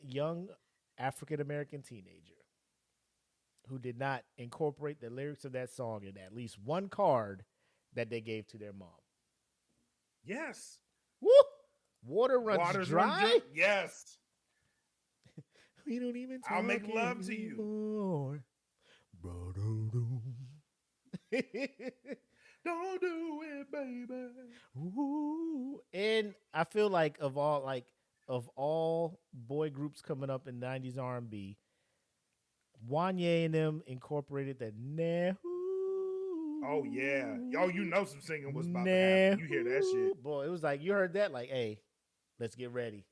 young African American teenager who did not incorporate the lyrics of that song in at least one card that they gave to their mom. Yes. Woo! Water runs dry? Yes. We don't even talk I'll make love to you. Anymore. Don't do it, baby. Ooh. And I feel like of all boy groups coming up in 90s R&B, Wanye and them incorporated the nah. Oh yeah. Yo, you know some singing was about to happen. You hear that shit. Boy, it was like you heard that like, hey, let's get ready.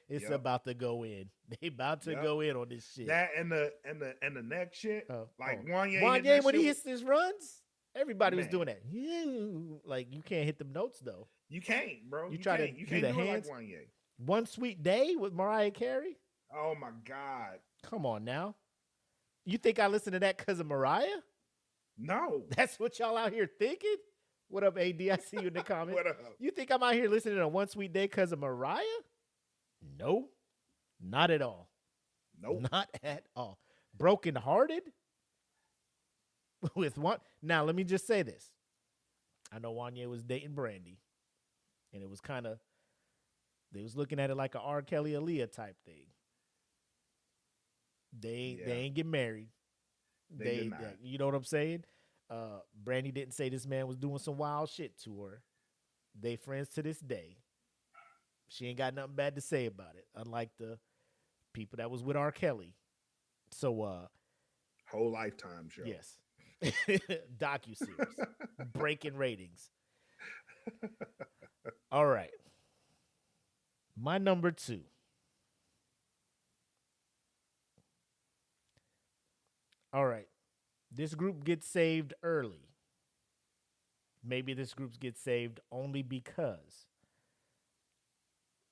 It's about to go in. They about to go in on this shit. That and the next shit. Wanye when he hits his runs, everybody was doing that. Like you can't hit them notes though. You can't, bro. You try to do the hands. Like Wanye. One Sweet Day with Mariah Carey. Oh my God. Come on now. You think I listen to that because of Mariah? No. That's what y'all out here thinking? What up, AD? I see you in the comments. What up? You think I'm out here listening to One Sweet Day because of Mariah? No. Not at all. Nope. Not at all. Broken Hearted? With one. Now, let me just say this. I know Wanye was dating Brandy. And it was kind of, they was looking at it like a R. Kelly Aaliyah type thing. They ain't get married. They you know what I'm saying? Brandy didn't say this man was doing some wild shit to her. They friends to this day. She ain't got nothing bad to say about it, unlike the people that was with R. Kelly. So whole Lifetime show. Yes. Docuseries. Breaking ratings. All right. My number 2. All right. This group gets saved early. Maybe this group gets saved only because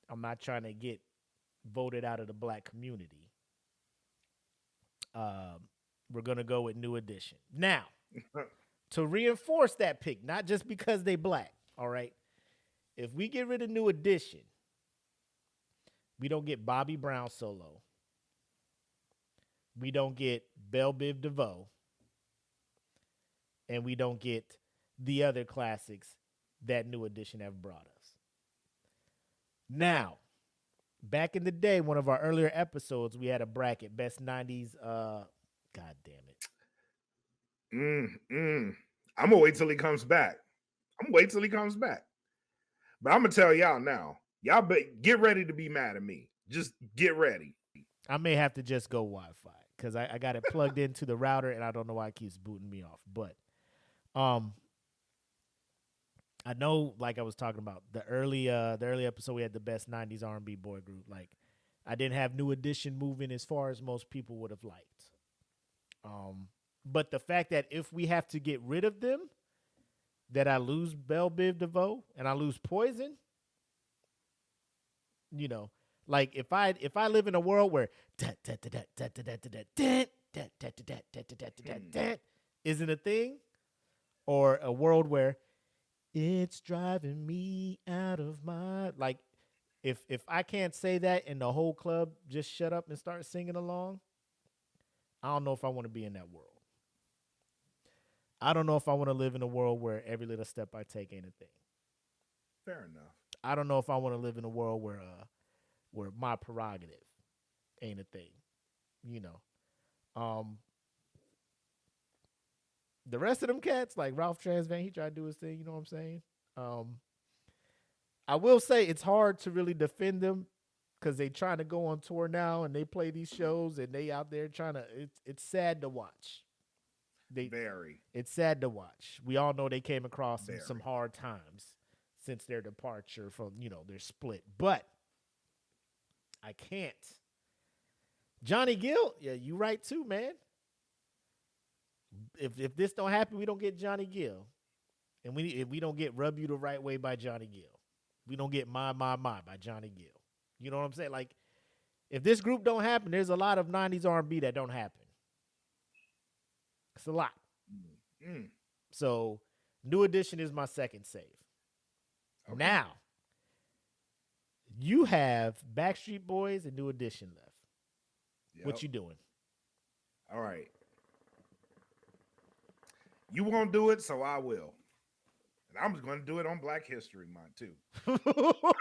I'm not trying to get voted out of the black community. We're going to go with New Edition. Now, to reinforce that pick, not just because they black, all right? If we get rid of New Edition, we don't get Bobby Brown solo. We don't get Belle Biv DeVoe. And we don't get the other classics that New Edition have brought us. Now, back in the day, one of our earlier episodes, we had a bracket, best 90s, God damn it. I'm going to wait till he comes back. But I'm going to tell y'all now. Y'all get ready to be mad at me. Just get ready. I may have to just go Wi-Fi because I got it plugged into the router and I don't know why it keeps booting me off. But I know, like I was talking about, the early episode, we had the best 90s R&B boy group. Like, I didn't have New Edition moving as far as most people would have liked. But the fact that if we have to get rid of them, that I lose Belle Biv DeVoe and I lose Poison, you know, Like if I live in a world where isn't a thing, or a world where it's driving me out of my, like, if I can't say that and the whole club just shut up and start singing along, I don't know if I want to be in that world. I don't know if I want to live in a world where every little step I take ain't a thing. Fair enough. I don't know if I want to live in a world where my prerogative ain't a thing. You know. The rest of them cats, like Ralph Transvan, he tried to do his thing, you know what I'm saying? I will say it's hard to really defend them because they trying to go on tour now and they play these shows and they out there trying to, it's sad to watch. It's sad to watch. We all know they came across some hard times since their departure from, their split. But I can't. Johnny Gill, yeah, you right too, man. If this don't happen, we don't get Johnny Gill. And if we don't get Rub You the Right Way by Johnny Gill. We don't get My by Johnny Gill. You know what I'm saying? Like, if this group don't happen, there's a lot of 90s R&B that don't happen. It's a lot. Mm. So, New Edition is my second save. Okay. Now, you have Backstreet Boys and New Edition left. Yep. What you doing? All right. You won't do it, so I will. And I'm just going to do it on Black History Month, too.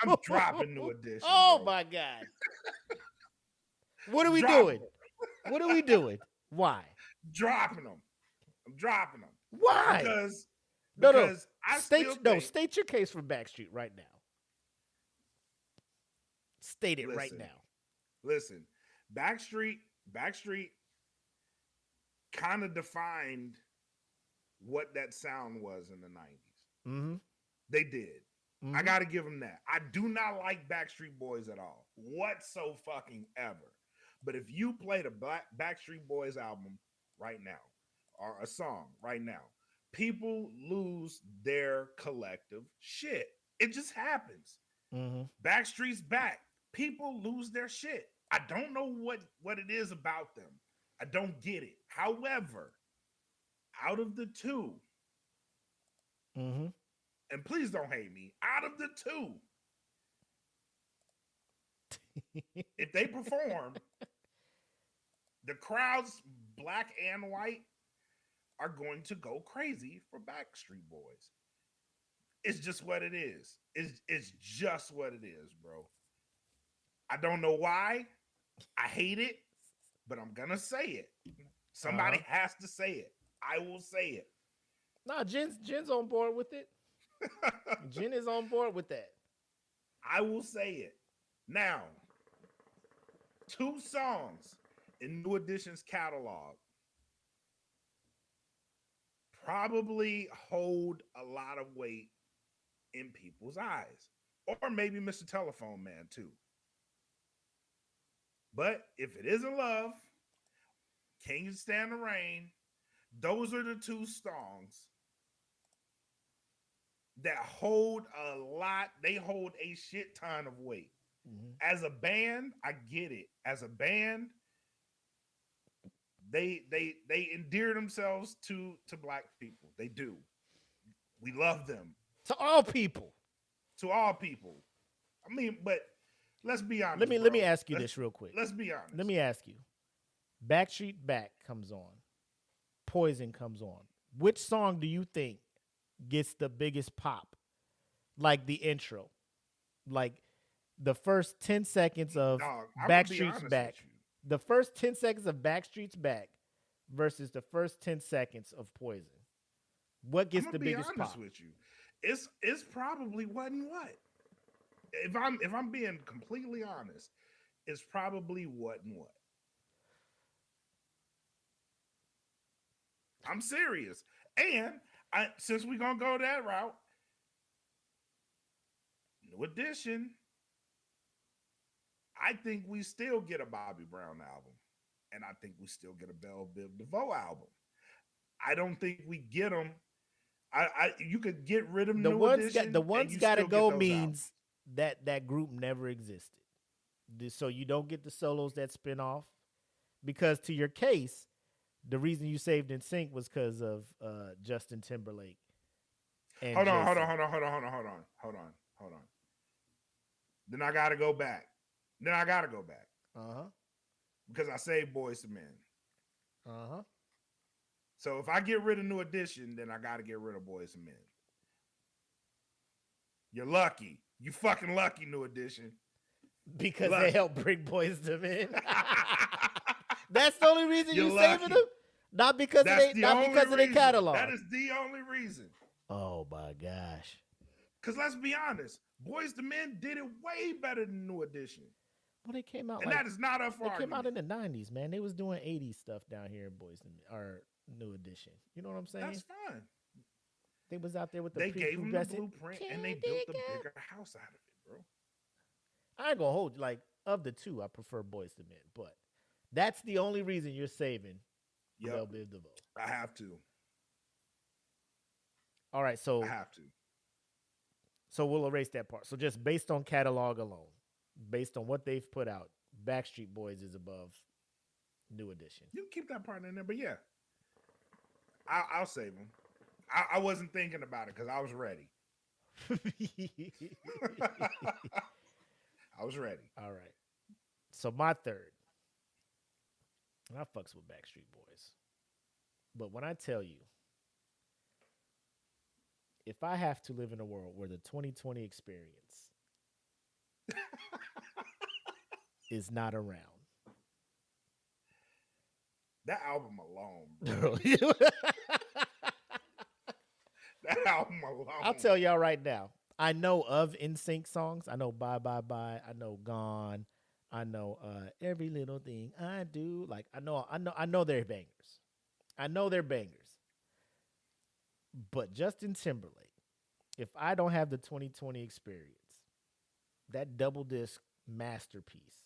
I'm dropping New Edition. Oh, my God. What are we doing? What are we doing? Why? Dropping them. I'm dropping them. Why? Because state your case for Backstreet right now. State it right now. Listen, Backstreet kind of defined what that sound was in the 90s. Mm-hmm. They did. Mm-hmm. I got to give them that. I do not like Backstreet Boys at all. Whatsoever. But if you play the Backstreet Boys album right now, or a song right now, people lose their collective shit. It just happens. Mm-hmm. Backstreet's back. People lose their shit. I don't know what it is about them. I don't get it. However, out of the two, mm-hmm. and please don't hate me, out of the two, if they perform, the crowds, black and white, are going to go crazy for Backstreet Boys. It's just what it is. It's just what it is, bro. I don't know why. I hate it, but I'm gonna say it. Somebody has to say it. I will say it. No, Jen's on board with it. Jen is on board with that. I will say it. Now, 2 songs in New Edition's catalog probably hold a lot of weight in people's eyes. Or maybe Mr. Telephone Man, too. But if it isn't love, Can You Stand the Rain? Those are the 2 songs that hold a lot. They hold a shit ton of weight. Mm-hmm. As a band, I get it. As a band, they endear themselves to black people. They do. We love them. To all people. To all people. I mean, but let's be honest. Let me ask you this real quick. Let's be honest. Let me ask you. Backstreet Back comes on. Poison comes on. Which song do you think gets the biggest pop? Like the intro. Like the first 10 seconds of Backstreet's Back. The first 10 seconds of Backstreet's Back versus the first 10 seconds of Poison. What gets the biggest pop? With you. It's probably What and What. If I'm being completely honest, it's probably What and What. I'm serious. And since we're going to go that route, New Edition, I think we still get a Bobby Brown album. And I think we still get a Belle Biv DeVoe album. I don't think we get them. You could get rid of the ones got to go means that group never existed. So you don't get the solos that spin off. Because to your case, the reason you saved In Sync was because of Justin Timberlake. And hold on. Then I gotta go back. Because I saved Boys to Men. So if I get rid of New Edition, then I gotta get rid of Boys to Men. You're lucky. You fucking lucky, New Edition. Because they helped bring Boys to Men. That's the only reason you're saving them? Not because of their catalog. That is the only reason. Oh my gosh. Because let's be honest, Boys to Men did it way better than New Edition. Well, they came out, and that is not up for argument. They came out in the 90s, man. They was doing 80s stuff down here in Boys to Men, or New Edition. You know what I'm saying? That's fine. They was out there with the They gave them the blueprint and they built a bigger house out of it, bro. I ain't gonna hold you. Like, of the two, I prefer Boys to Men, but that's the only reason you're saving Bell Biv DeVoe. I have to. All right, so I have to. So we'll erase that part. So just based on catalog alone, based on what they've put out, Backstreet Boys is above New Edition. You can keep that part in there, but yeah, I'll save them. I wasn't thinking about it because I was ready. I was ready. All right. So my third, I fucks with Backstreet Boys. But when I tell you, if I have to live in a world where the 2020 experience is not around. That album alone, bro. That album alone. I'll tell y'all right now. I know of In Sync songs. I know Bye Bye Bye. I know Gone. I know Every Little Thing I Do. Like I know they're bangers. I know they're bangers. But Justin Timberlake, if I don't have the 2020 experience, that double disc masterpiece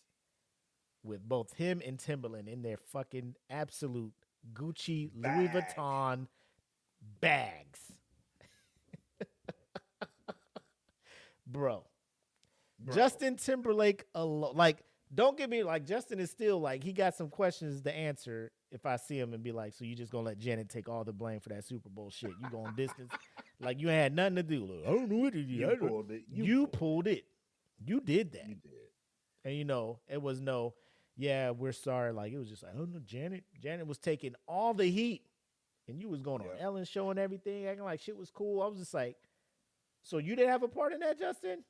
with both him and Timberland in their fucking absolute Gucci Louis Vuitton bags. Bro. Justin Timberlake alone, like, don't get me, like, Justin is still, like, he got some questions to answer if I see him and be like, so you just gonna let Janet take all the blame for that Super Bowl shit? You going distance? Like, you had nothing to do. Like, I don't know what to do. You pulled it. You pulled it. You did that. You did. And, you know, it was no, yeah, we're sorry. Like, it was just like, oh, no, Janet was taking all the heat. And you was going on Ellen show and everything, acting like shit was cool. I was just like, so you didn't have a part in that, Justin?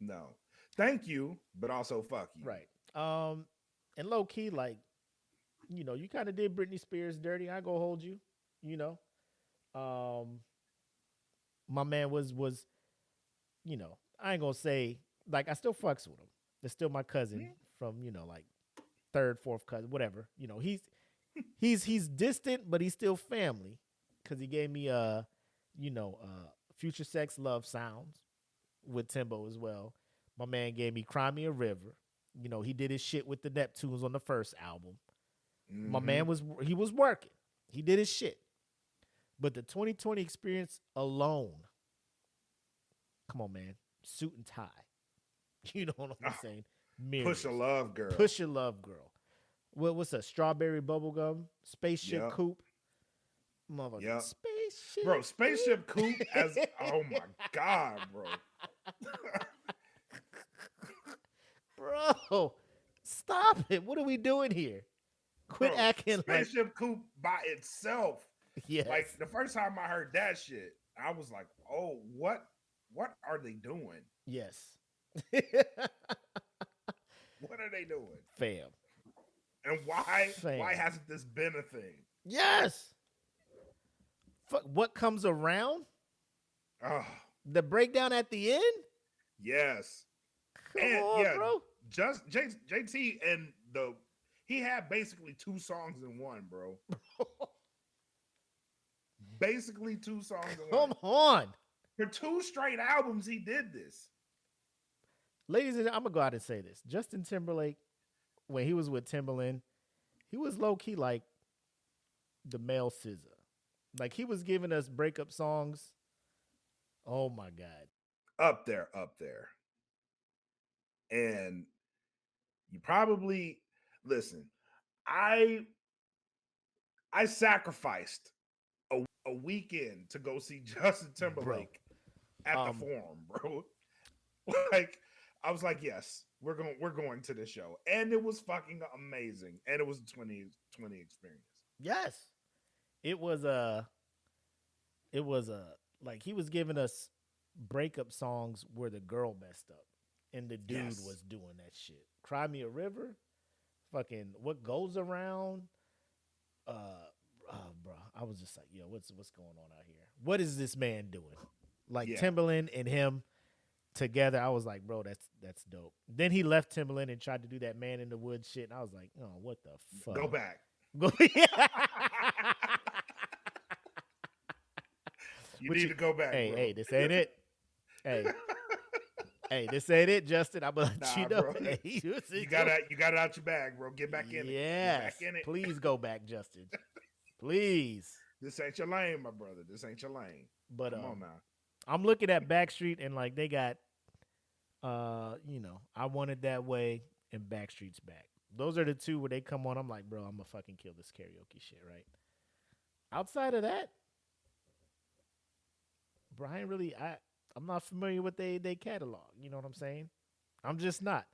No. Thank you, but also fuck you. Right. And low key, like, you know, you kind of did Britney Spears dirty. I go hold you, you know. My man was, you know, I ain't gonna say, like, I still fucks with him. It's still my cousin from, you know, like third, fourth cousin, whatever. You know, he's distant, but he's still family because he gave me Future Sex Love Sounds with Timbo as well. My man gave me Cry Me a River. You know, he did his shit with the Neptunes on the first album. Mm-hmm. My man was working. He did his shit. But the 2020 experience alone, come on, man. Suit and tie. You know what I'm saying? Push a Love Girl. Push a Love Girl. What's that? Strawberry Bubblegum? Spaceship Coupe? Motherfucker. Yep. Spaceship Bro, Spaceship Coupe as, oh my God, bro. Bro, stop it. What are we doing here? Quit acting like Spaceship Coupe by itself. Yes. Like the first time I heard that shit, I was like, oh, what are they doing? Yes. What are they doing? Fam. And why hasn't this been a thing? Yes. What comes around? Oh. The breakdown at the end? Yes. Come on, bro. Just JT and he had basically two songs in one, bro. Basically two songs in one. Come on. For 2 straight albums, he did this. Ladies and gentlemen, I'm going to go out and say this. Justin Timberlake, when he was with Timbaland, he was low-key like the male SZA. Like, he was giving us breakup songs. Oh, my God. Up there. And You probably listen. I sacrificed a weekend to go see Justin Timberlake at the Forum, bro. Like I was like, yes, we're going to this show, and it was fucking amazing, and it was a 2020 experience. Yes, it was like he was giving us breakup songs where the girl messed up, and the dude was doing that shit. Cry Me a River, fucking What Goes Around. Bro, I was just like, yo, what's going on out here? What is this man doing? Like Timbaland and him together, I was like, bro, that's dope. Then he left Timbaland and tried to do that Man in the Woods shit, and I was like, oh, what the fuck? Go back. You need to go back. Hey, this ain't it. Hey, this ain't it, Justin. I'm gonna let you know. Bro. Hey, you got it out your bag, bro. Get back in it. Yes, back in it. Please go back, Justin. Please. This ain't your lane, my brother. This ain't your lane. But come on now. I'm looking at Backstreet and like they got, I Want It That Way and Backstreet's Back. Those are the two where they come on. I'm like, bro, I'm gonna fucking kill this karaoke shit, right? Outside of that, Brian, really, I'm not familiar with they catalog. You know what I'm saying? I'm just not.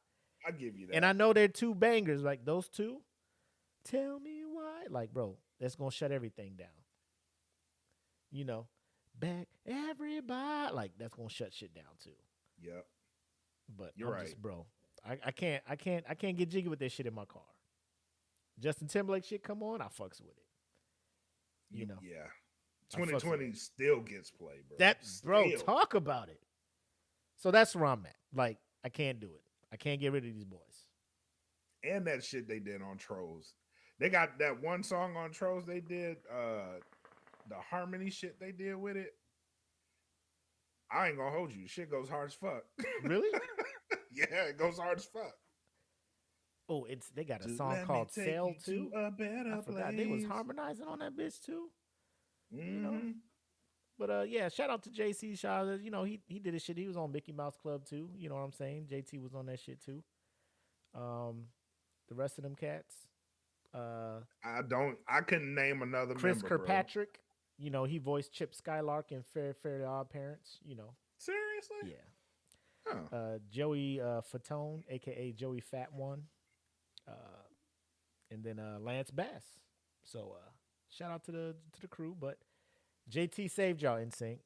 I give you that. And I know they're two bangers, like those two. Tell me why, like, bro, that's gonna shut everything down. You know, back everybody, like that's gonna shut shit down too. Yep. But you're right, bro. I can't get jiggy with this shit in my car. Justin Timberlake shit, come on, I fucks with it. You know. Yeah. 2020 still gets played, bro. Bro, talk about it. So that's where I'm at. Like, I can't do it. I can't get rid of these boys. And that shit they did on Trolls. They got that one song on Trolls they did, the harmony shit they did with it. I ain't gonna hold you. Shit goes hard as fuck. Really? Yeah, it goes hard as fuck. Oh, they got a song called Sail too. I forgot they was harmonizing on that bitch too. Mm-hmm. You know? But yeah, shout out to JC Shaw. You know, he did his shit. He was on Mickey Mouse Club too. You know what I'm saying? JT was on that shit too. The rest of them cats. I couldn't name another Chris member, Kirkpatrick. Bro. You know, he voiced Chip Skylark in Fairly Odd Parents. You know. Seriously? Yeah. Huh. Joey Fatone, aka Joey Fat One. And then Lance Bass. So shout out to the crew, but JT saved y'all in sync.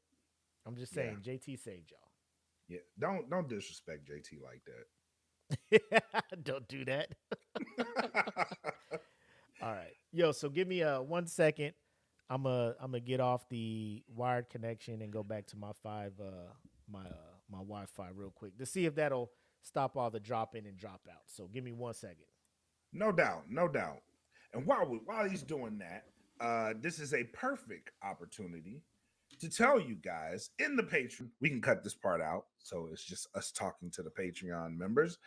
I'm just saying, JT saved y'all. Yeah, don't disrespect JT like that. Don't do that. All right, yo. So give me 1 second. I'm a get off the wired connection and go back to my my Wi-Fi real quick to see if that'll stop all the drop in and drop out. So give me 1 second. No doubt. And while he's doing that, this is a perfect opportunity to tell you guys in the Patreon. We can cut this part out, so it's just us talking to the Patreon members.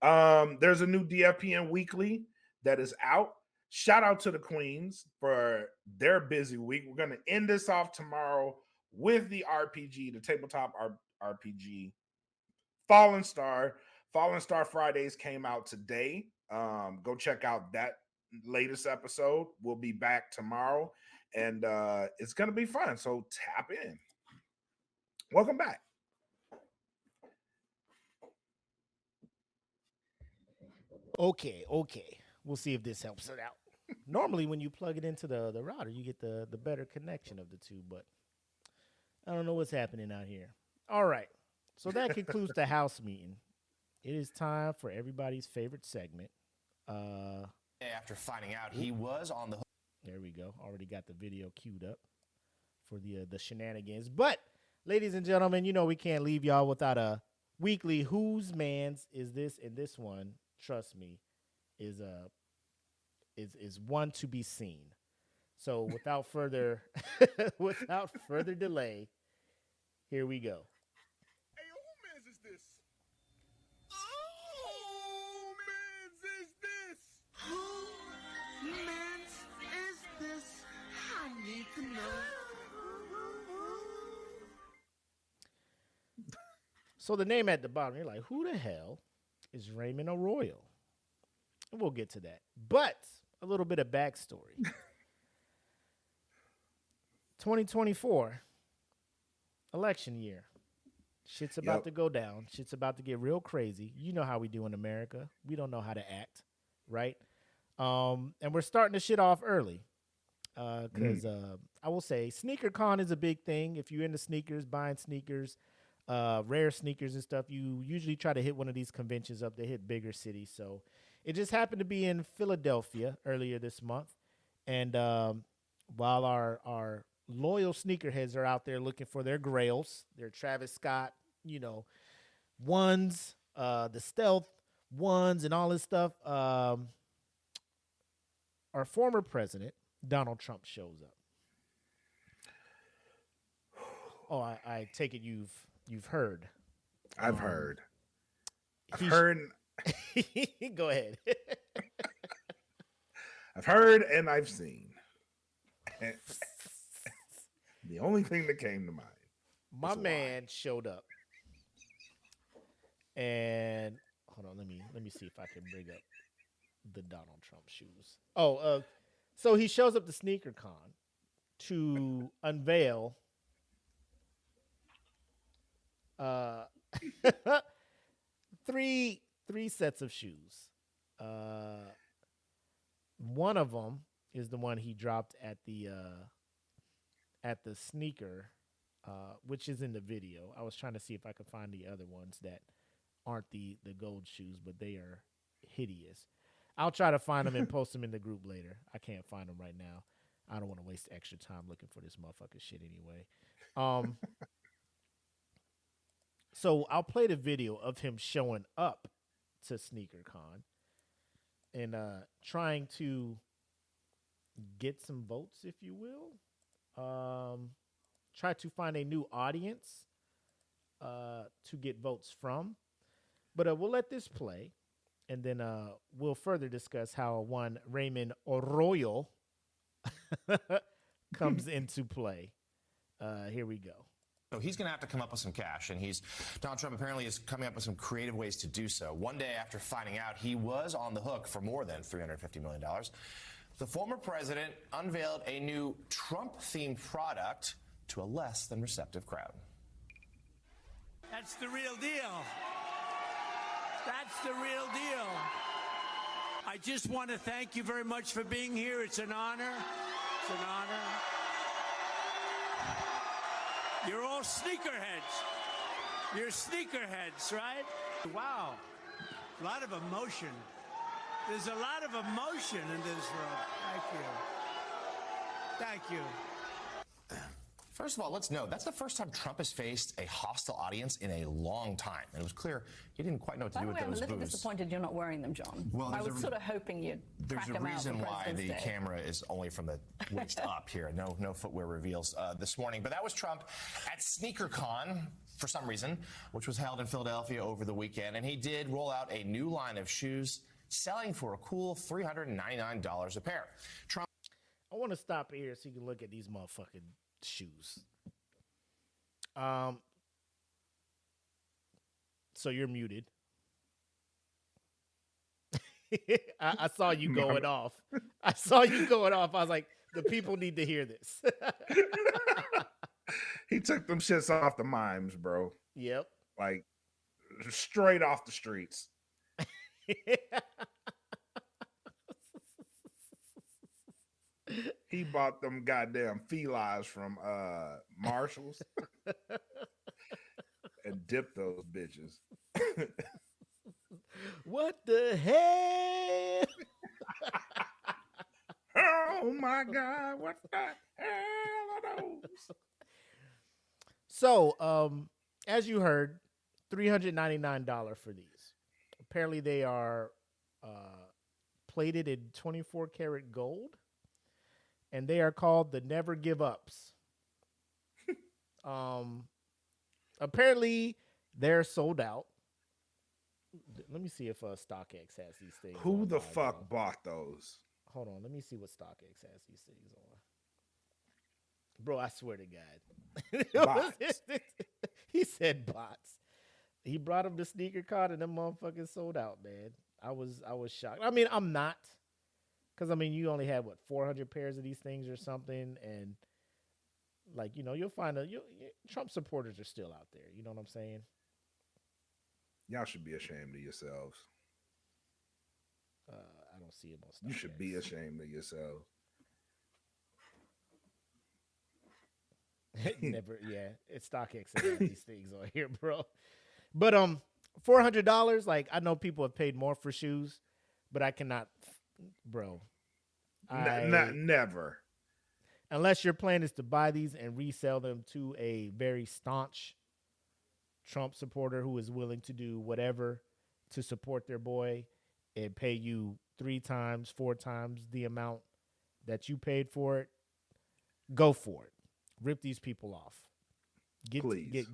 There's a new DFPN Weekly that is out. Shout out to the Queens for their busy week. We're going to end this off tomorrow with the RPG, the tabletop RPG, Fallen Star. Fallen Star Fridays came out today. Go check out that latest episode. We'll be back tomorrow, and it's going to be fun. So tap in. Welcome back. Okay. We'll see if this helps it out. Normally, when you plug it into the router, you get the better connection of the two, but I don't know what's happening out here. All right. So that concludes the house meeting. It is time for everybody's favorite segment. After finding out he was on the hook. There we go. Already got the video queued up for the shenanigans. But, ladies and gentlemen, you know we can't leave y'all without a weekly Whose Man's Is This? And this one, trust me, is one to be seen. So without further delay, here we go. Hey, who man's is this? Oh, man's is this? Who man's is this? I need to know. So the name at the bottom, you're like, who the hell is Raymond Arroyo? We'll get to that. But a little bit of backstory. 2024, election year. Shit's about to go down. Shit's about to get real crazy. You know how we do in America. We don't know how to act, right? And we're starting the shit off early. Because I will say SneakerCon is a big thing. If you're into sneakers, buying sneakers, rare sneakers and stuff, you usually try to hit one of these conventions up. They hit bigger cities. So it just happened to be in Philadelphia earlier this month. And while our loyal sneakerheads are out there looking for their grails, their Travis Scott, ones, the stealth ones and all this stuff, our former president, Donald Trump, shows up. Oh, I take it you've heard. I've heard. Go ahead. I've heard and I've seen. The only thing that came to mind. My man showed up. And hold on, let me see if I can bring up the Donald Trump shoes. So he shows up to SneakerCon to unveil three sets of shoes. One of them is the one he dropped at the sneaker, which is in the video. I was trying to see if I could find the other ones that aren't the gold shoes, but they are hideous. I'll try to find them and post them in the group later. I can't find them right now. I don't want to waste extra time looking for this motherfucker shit anyway. So I'll play the video of him showing up to SneakerCon and trying to get some votes, if you will. Try to find a new audience to get votes from. But we'll let this play. And then we'll further discuss how one Raymond Arroyo comes into play. Here we go. So he's going to have to come up with some cash, and Donald Trump apparently is coming up with some creative ways to do so. One day after finding out he was on the hook for more than $350 million, the former president unveiled a new Trump-themed product to a less than receptive crowd. That's the real deal. That's the real deal. I just want to thank you very much for being here. It's an honor. It's an honor. You're all sneakerheads. You're sneakerheads, right? Wow. A lot of emotion. There's a lot of emotion in this room. Thank you. Thank you. First of all, let's note, that's the first time Trump has faced a hostile audience in a long time. And it was clear he didn't quite know what to do with those booths. I'm a little disappointed you're not wearing them, John. Well, I was sort of hoping you'd crack them out. There's a reason why the camera is only from the waist up here. No footwear reveals this morning. But that was Trump at SneakerCon, for some reason, which was held in Philadelphia over the weekend. And he did roll out a new line of shoes selling for a cool $399 a pair. Trump. I want to stop here so you can look at these motherfucking shoes. So you're muted. I saw you going off. I saw you going off. I was like, the people need to hear this. He took them shits off the mimes, bro. Yep. Like straight off the streets. He bought them goddamn felines from Marshalls and dipped those bitches. What the hell? Oh my God, what the hell are those? So, as you heard, $399 for these. Apparently they are plated in 24 karat gold. And they are called the Never Give Ups. Apparently, they're sold out. Let me see if StockX has these things. Who the fuck bought those? Hold on. Let me see what StockX has these things on. Bro, I swear to God. Bots. He said bots. He brought them to SneakerCon and them motherfuckers sold out, man. I was shocked. I mean, I'm not, because I mean, you only had what 400 pairs of these things or something, and like you'll find Trump supporters are still out there. You know what I'm saying? Y'all should be ashamed of yourselves. I don't see it on StockX. You should be ashamed of yourselves. Never, yeah. It's StockX that has these things on here, bro. But $400. Like I know people have paid more for shoes, but I cannot, bro. Never. Unless your plan is to buy these and resell them to a very staunch Trump supporter who is willing to do whatever to support their boy and pay you 3 times, 4 times the amount that you paid for it, go for it. Rip these people off. Please.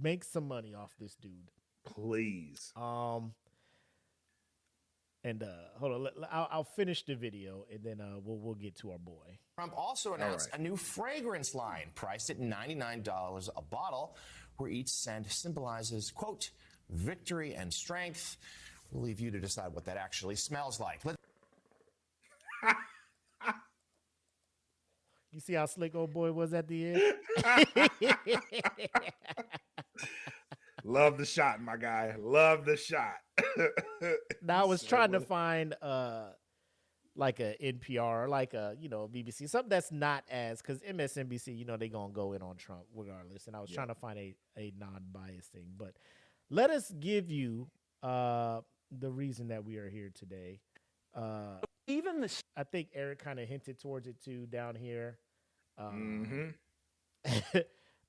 Make some money off this dude. Please. And hold on, I'll finish the video and then we'll get to our boy. Trump also announced a new fragrance line priced at $99 a bottle, where each scent symbolizes, quote, victory and strength. We'll leave you to decide what that actually smells like. You see how slick old boy was at the end? Love the shot, my guy. Love the shot. Now I was trying to find like a NPR or like a BBC, something that's not as, because MSNBC, they gonna go in on Trump regardless. And I was trying to find a non-biased thing, but let us give you the reason that we are here today. I think Eric kind of hinted towards it too down here.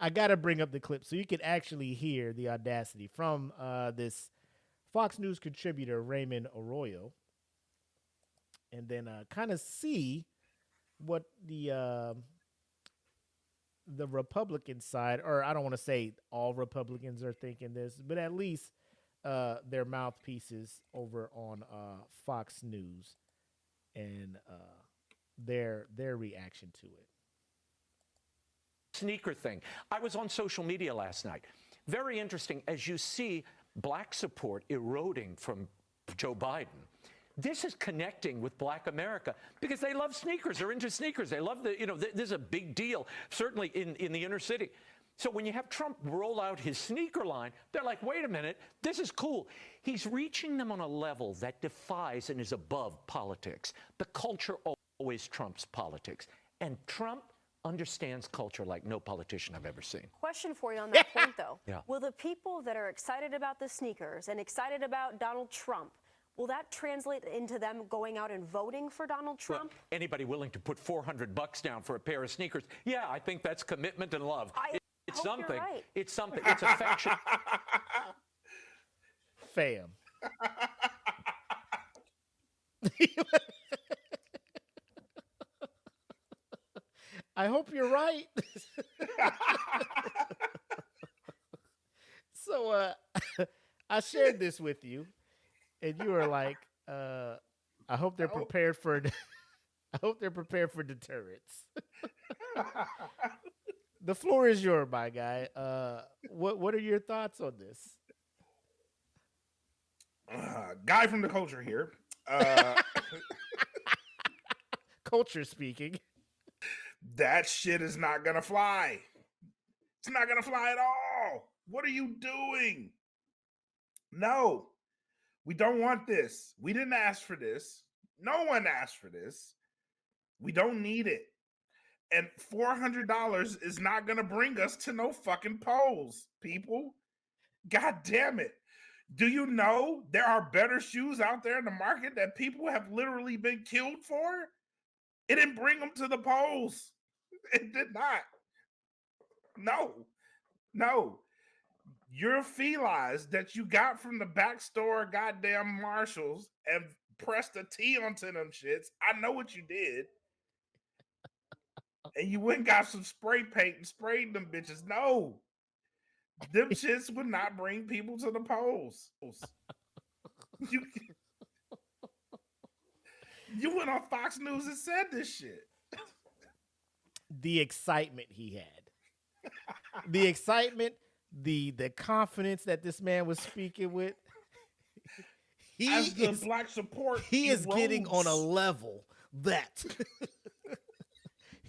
I got to bring up the clip so you can actually hear the audacity from this Fox News contributor, Raymond Arroyo, and then kind of see what the Republican side, or I don't want to say all Republicans are thinking this, but at least their mouthpieces over on Fox News and their reaction to it. Sneaker thing. I was on social media last night. Very interesting. As you see black support eroding from Joe Biden, this is connecting with Black America because they love sneakers. They're into sneakers. They love this is a big deal, certainly in the inner city. So when you have Trump roll out his sneaker line, they're like, wait a minute, this is cool. He's reaching them on a level that defies and is above politics. The culture always trumps politics. And Trump understands culture like no politician I've ever seen. Question for you on that point, though. Yeah. Will the people that are excited about the sneakers and excited about Donald Trump, will that translate into them going out and voting for Donald Trump? Well, anybody willing to put $400 down for a pair of sneakers? Yeah, I think that's commitment and love. It's something. Right. It's something. It's affection. Fam. I hope you're right. So I shared this with you, and you were like, "I hope they're prepared for. I hope they're prepared for deterrence." The floor is yours, my guy. What are your thoughts on this? Guy from the culture here. Culture speaking. That shit is not gonna fly. It's not gonna fly at all. What are you doing? No, we don't want this. We didn't ask for this. No one asked for this. We don't need it. And $400 is not gonna bring us to no fucking polls, people. God damn it. Do you know there are better shoes out there in the market that people have literally been killed for? It didn't bring them to the polls. It did not. No. Your felines that you got from the back store goddamn Marshalls and pressed a T onto them shits. I know what you did. And you went and got some spray paint and sprayed them bitches. No. Them shits would not bring people to the polls. You went on Fox News and said this shit. The excitement he had. The excitement, the confidence that this man was speaking with. as the black support, he is getting on a level that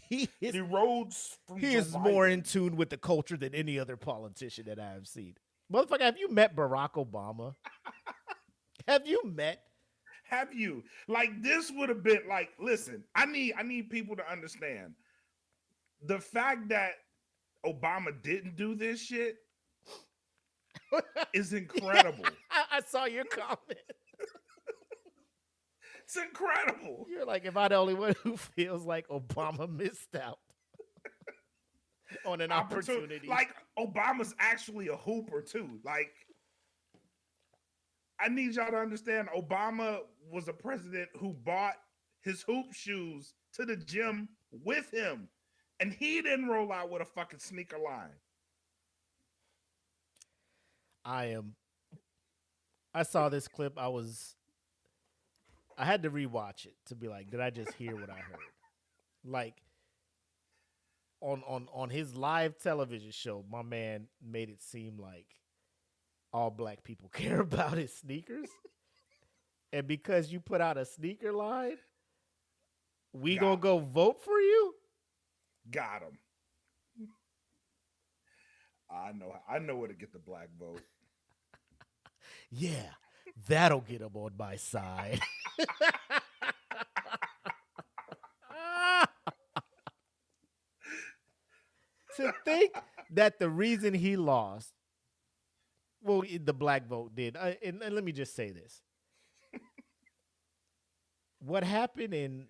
he erodes. He is more in tune with the culture than any other politician that I have seen. Motherfucker, have you met Barack Obama? Have you met? Have you? Like, this would have been like, listen, I need people to understand the fact that Obama didn't do this shit is incredible. I saw your comment. It's incredible. You're like, if I'm the only one who feels like Obama missed out on an opportunity. Like, Obama's actually a hooper too. Like, I need y'all to understand, Obama was a president who bought his hoop shoes to the gym with him. And he didn't roll out with a fucking sneaker line. I saw this clip. I had to rewatch it to be like, did I just hear what I heard? Like, on his live television show, my man made it seem like all black people care about his sneakers. And because you put out a sneaker line, we gonna go vote for you? Got him. I know where to get the black vote. Yeah, that'll get him on my side. To think that the reason he lost, well, the black vote did. And let me just say this. What happened in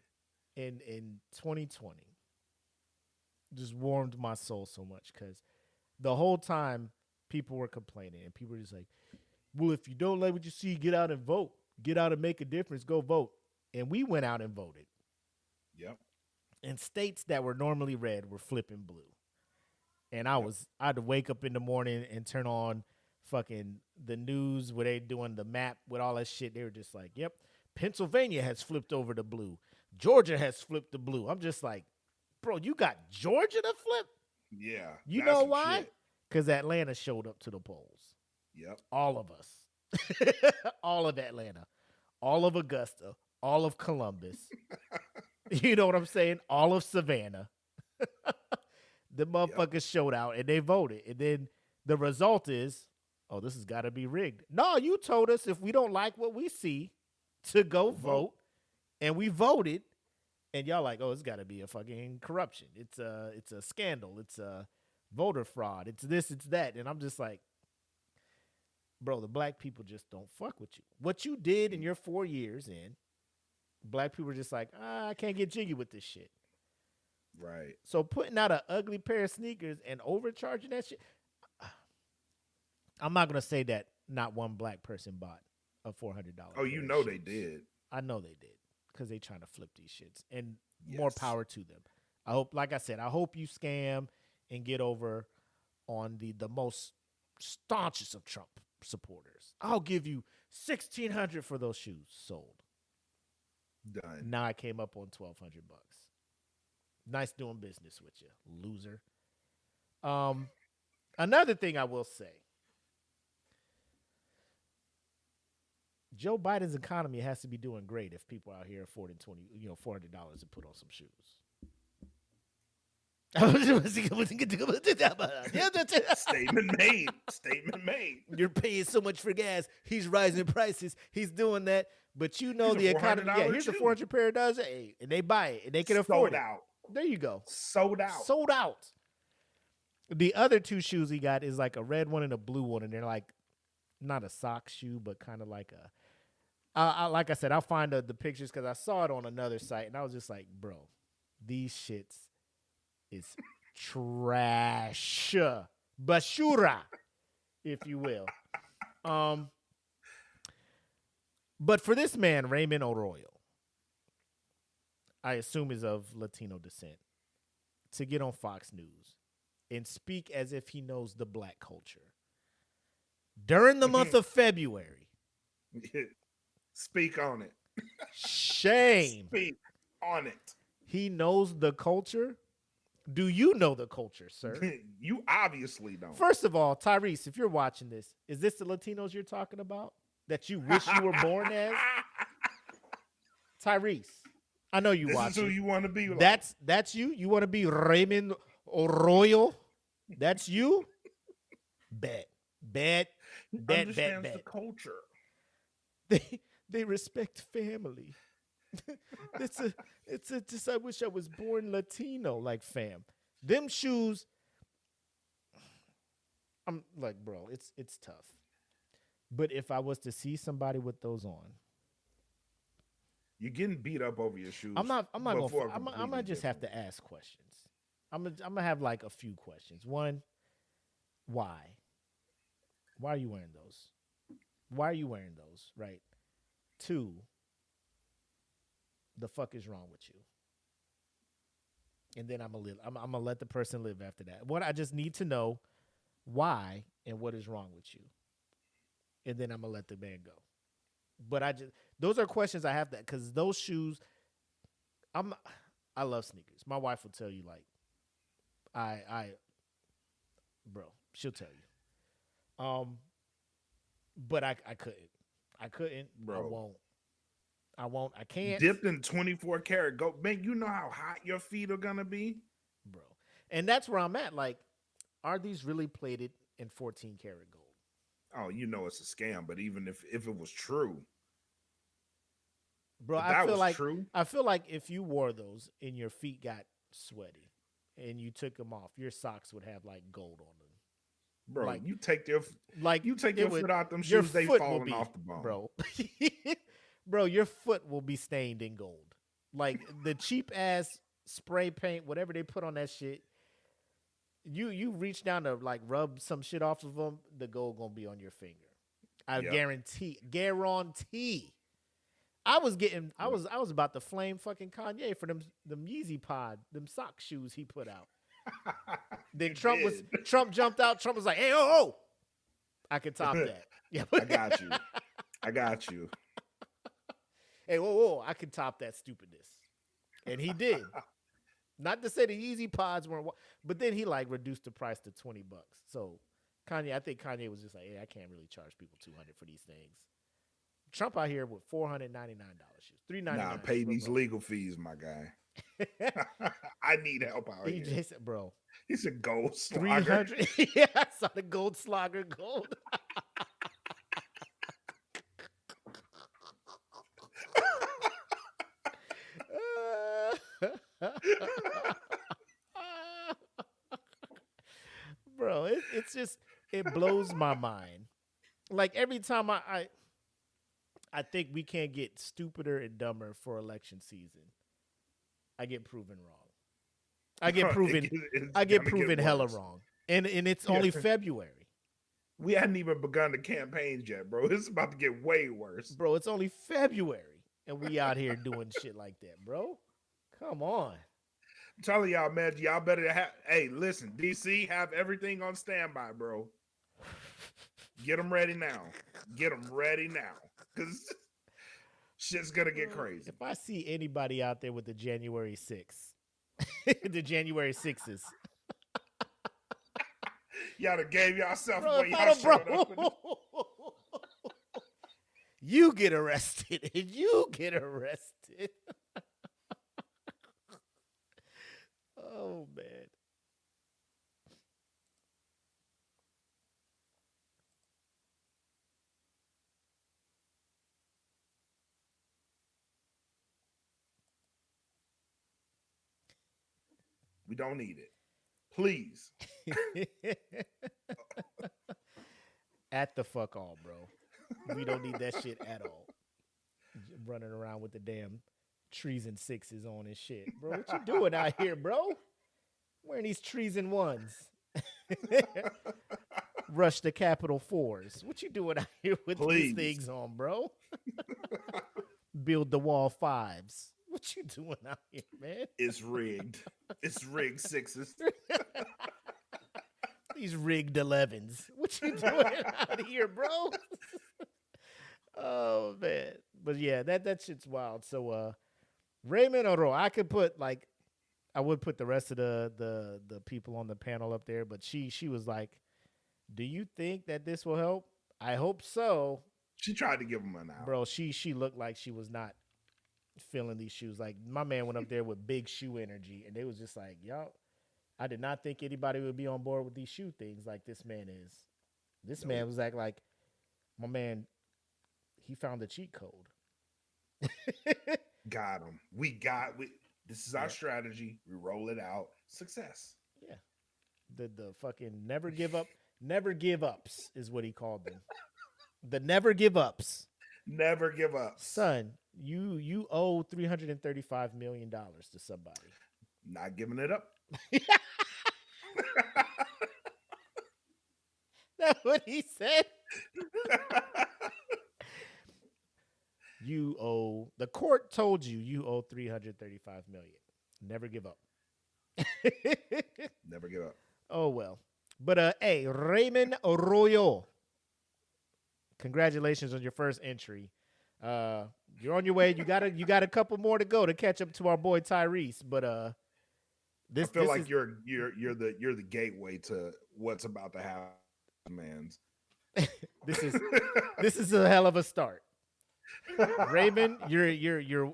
2020 just warmed my soul so much, because the whole time people were complaining and people were just like, well, if you don't like what you see, get out and vote. Get out and make a difference. Go vote. And we went out and voted. Yep. And states that were normally red were flipping blue. And I had to wake up in the morning and turn on fucking the news where they doing the map with all that shit. They were just like, yep, Pennsylvania has flipped over to blue. Georgia has flipped to blue. I'm just like, bro, you got Georgia to flip? Yeah. You know why? Because Atlanta showed up to the polls. Yep. All of us. All of Atlanta. All of Augusta. All of Columbus. You know what I'm saying? All of Savannah. The motherfuckers showed out and they voted. And then the result is, oh, this has got to be rigged. No, you told us if we don't like what we see to go vote. And we voted. And y'all like, oh, it's got to be a fucking corruption. It's a scandal. It's a voter fraud. It's this, it's that. And I'm just like, bro, the black people just don't fuck with you. What you did in your 4 years in, black people are just like, I can't get jiggy with this shit. Right. So putting out an ugly pair of sneakers and overcharging that shit, I'm not going to say that not one black person bought a $400. Oh, you know they did. I know they did, because they trying to flip these shits. And more power to them. I hope, like I said, I hope you scam and get over on the most staunchest of Trump supporters. I'll give you $1,600 for those shoes sold. Done. Now I came up on $1,200. Nice doing business with you, loser. Another thing I will say, Joe Biden's economy has to be doing great if people out here affording $400 to put on some shoes. Statement made. Statement made. You're paying so much for gas. He's rising prices. He's doing that. But you know the economy. Yeah, here's a $400 pair of does. Hey, and they buy it and they can afford it. Sold out. There you go. Sold out. Sold out. The other two shoes he got is like a red one and a blue one, and they're like not a sock shoe, but kind of like a. Like I said, I'll find the pictures because I saw it on another site, and I was just like, bro, these shits is trash, basura, if you will. But for this man, Raymond Arroyo, I assume is of Latino descent, to get on Fox News and speak as if he knows the black culture during the month of February. Speak on it. Shame. Speak on it. He knows the culture. Do you know the culture, sir? You obviously don't. First of all, Tyrese, if you're watching this, is this the Latinos you're talking about? that you wish you were born as? Tyrese, I know you watch. This is who you want to be like. That's you? You want to be Raymond Arroyo? That's you? Bet. Understands the culture. They respect family. it's a just I wish I was born Latino like fam. Them shoes, I'm like, bro, it's tough. But if I was to see somebody with those on, you're getting beat up over your shoes. I'm not gonna I might just have to ask questions. I'm gonna have like a few questions. One, why? Why are you wearing those? Why are you wearing those? Right. Two, the fuck is wrong with you? And then I'm gonna let the person live after that. What I just need to know why and what is wrong with you. And then I'm gonna let the man go. But those are questions I have that because those shoes, I love sneakers. My wife will tell you like, bro, she'll tell you. But I couldn't, bro. I won't, I can't. Dipped in 24 karat gold. Man, you know how hot your feet are gonna be? Bro. And that's where I'm at. Like, are these really plated in 14 karat gold? Oh, you know it's a scam, but even if it was true. Bro, I feel like if you wore those and your feet got sweaty and you took them off, your socks would have like gold on them. Bro, like, you take your foot out them shoes, they falling off the bone. Bro. Bro, your foot will be stained in gold. Like the cheap ass spray paint, whatever they put on that shit. You reach down to like rub some shit off of them, the gold gonna be on your finger. I guarantee. I was about to flame fucking Kanye for them Yeezy Pod, them sock shoes he put out. Then Trump jumped out. Trump was like, "Hey, oh, I can top that." Yeah, I got you. Hey, whoa, I can top that stupidness, and he did. Not to say the Yeezy Pods weren't, but then he like reduced the price to $20. So I think Kanye was just like, "Hey, I can't really charge people $200 for these things." Trump out here with $499 shoes, $399. Nah, pay these legal fees, my guy. I need help out here. He said, bro. He's a gold slogger. 300. Yeah, I saw the gold slogger gold. Bro, it's just, it blows my mind. Like every time I think we can't get stupider and dumber for election season, I get proven wrong. I get proven hella wrong. And it's only February. We hadn't even begun the campaigns yet, bro. It's about to get way worse. Bro, it's only February and we out here doing shit like that, bro. Come on. I'm telling y'all, man, y'all better have, hey, listen, DC, have everything on standby, bro. Get them ready now. Because shit's going to get crazy. If I see anybody out there with the January 6th, the January 6s. Y'all done gave yourself away. Y'all showed up. You get arrested. And you get arrested. Oh, man. We don't need it. Please. At the fuck all, bro. We don't need that shit at all. Running around with the damn treason 6s on and shit. Bro, what you doing out here, bro? Wearing these treason 1s. Rush the Capitol 4s. What you doing out here with these things on, bro? Build the wall 5s. What you doing out here, man? It's rigged. It's rigged 6s. These rigged 11s. What you doing out here, bro? Oh man. But yeah, that shit's wild. So Raymond Oro, I would put the rest of the people on the panel up there, but she was like, "Do you think that this will help?" I hope so. She tried to give him an out. Bro, she looked like she was not feeling these shoes. Like, my man went up there with big shoe energy, and they was just like, y'all, I did not think anybody would be on board with these shoe things like this man is. This man was like, my man, he found the cheat code. Got him. This is our strategy. We roll it out. Success. Yeah. The fucking never give ups is what he called them. The never give ups. Never give up. Son, you owe $335 million to somebody. Not giving it up. That's what he said. The court told you owe $335 million. Never give up. Never give up. Oh well. But hey, Raymond Arroyo. Congratulations on your first entry. You're on your way. You got a couple more to go to catch up to our boy Tyrese. But I feel like you're the gateway to what's about to happen, Manz. this is a hell of a start. Raymond, you're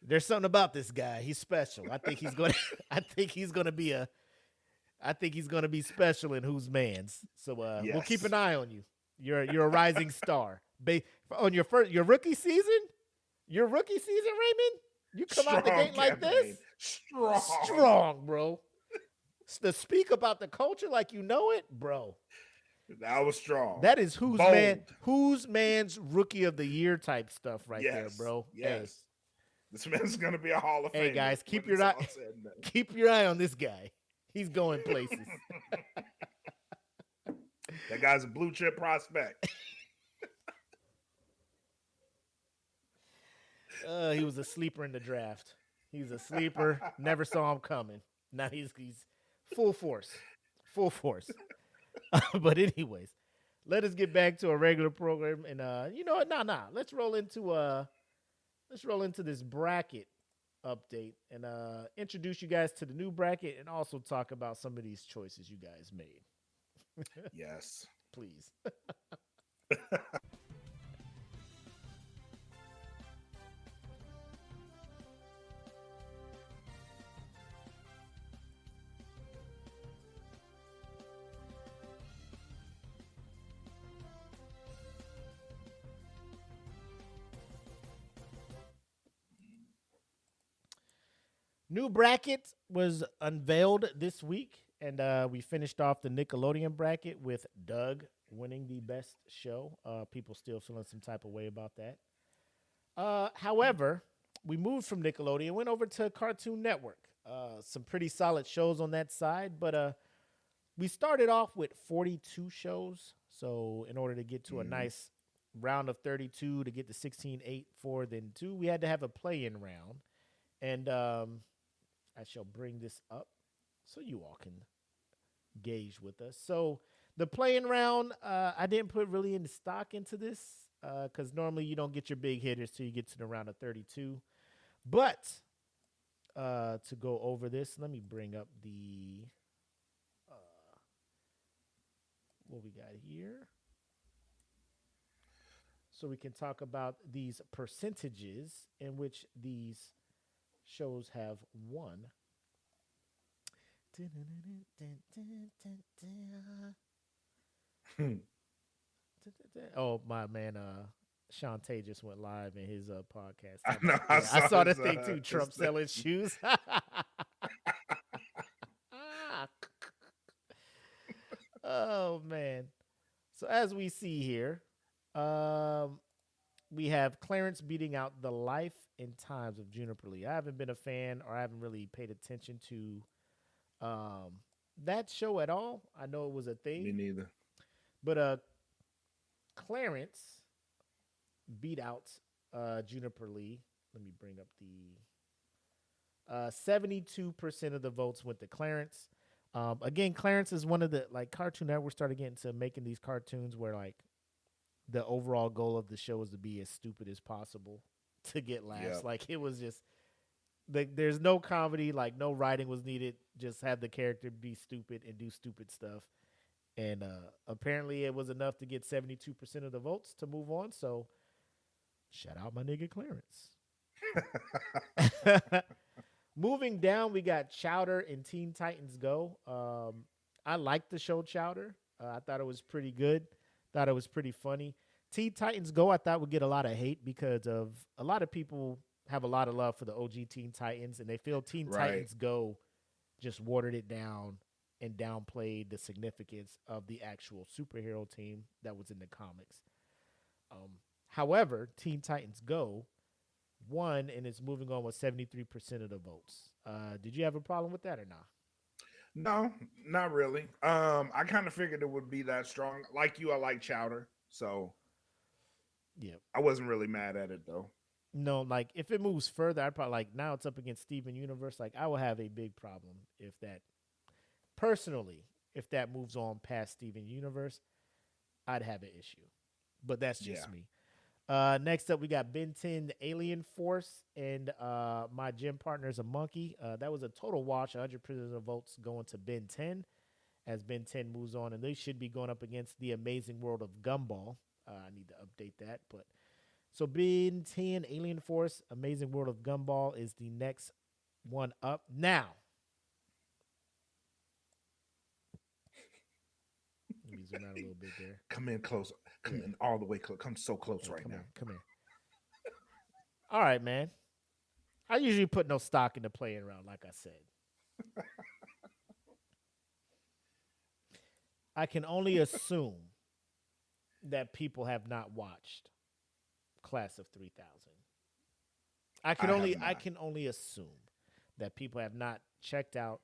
there's something about this guy. He's special. I think he's gonna be special in Who's Man's. So we'll keep an eye on you. You're a rising star. On your rookie season, Raymond, you come out the gate like this, strong, bro. To speak about the culture like you know it, bro. That was strong. That is Who's Man's Rookie of the Year type stuff right there, bro. Yes. Hey. This man's gonna be a Hall of Famer. Hey guys, keep your eye on this guy. He's going places. That guy's a blue chip prospect. He was a sleeper in the draft. He was a sleeper. Never saw him coming. Now he's full force. But anyways, let us get back to a regular program. And you know what? Nah. Let's roll into this bracket update and introduce you guys to the new bracket and also talk about some of these choices you guys made. Yes. Please. New bracket was unveiled this week, and we finished off the Nickelodeon bracket with Doug winning the best show. People still feeling some type of way about that. However, we moved from Nickelodeon, went over to Cartoon Network. Some pretty solid shows on that side, but we started off with 42 shows. So in order to get to a nice round of 32 to get to 16, 8, 4, then 2, we had to have a play-in round. And I shall bring this up so you all can gauge with us. So the play-in round, I didn't put really any stock into this because normally you don't get your big hitters till you get to the round of 32. But to go over this, let me bring up the what we got here. So we can talk about these percentages in which these shows have won. Oh, my man, Shantae just went live in his podcast. I know. I saw the thing too. Trump selling shoes. Oh man. So as we see here, we have Clarence beating out The Life and Times of Juniper Lee. I haven't been a fan, or I haven't really paid attention to that show at all. I know it was a thing. Me neither. But Clarence beat out Juniper Lee. Let me bring up the 72% of the votes went to Clarence. Again, Clarence is one of the, like, Cartoon Network started getting to making these cartoons where, like, the overall goal of the show is to be as stupid as possible to get laughs. Yep. Like, it was just, there's no comedy, like, no writing was needed. Just have the character be stupid and do stupid stuff. And apparently it was enough to get 72% of the votes to move on. So shout out my nigga Clarence. Moving down, we got Chowder and Teen Titans Go. I liked the show Chowder. I thought it was pretty good. Thought it was pretty funny. Teen Titans Go, I thought would get a lot of hate because of a lot of people have a lot of love for the OG Teen Titans, and they feel Teen Titans Go just watered it down and downplayed the significance of the actual superhero team that was in the comics. However, Teen Titans Go won and is moving on with 73% of the votes. Did you have a problem with that or not? No, not really. I kind of figured it would be that strong. Like you, I like Chowder, so yeah, I wasn't really mad at it though. No, like if it moves further, I'd probably like now it's up against Steven Universe. Like I will have a big problem if that personally, if that moves on past Steven Universe, I'd have an issue. But that's just me. Next up, we got Ben 10, the Alien Force, and my gym partner is a monkey. That was a total wash, 100% of the votes going to Ben 10 as Ben 10 moves on, and they should be going up against the Amazing World of Gumball. I need to update that, but so Ben 10, Alien Force, Amazing World of Gumball is the next one up. Now, let me zoom out a little bit there. Come in close. Come in all the way close. Come so close right now. Come here. All right, man. I usually put no stock into playing around, like I said. I can only assume that people have not watched Class of 3000. I can only assume that people have not checked out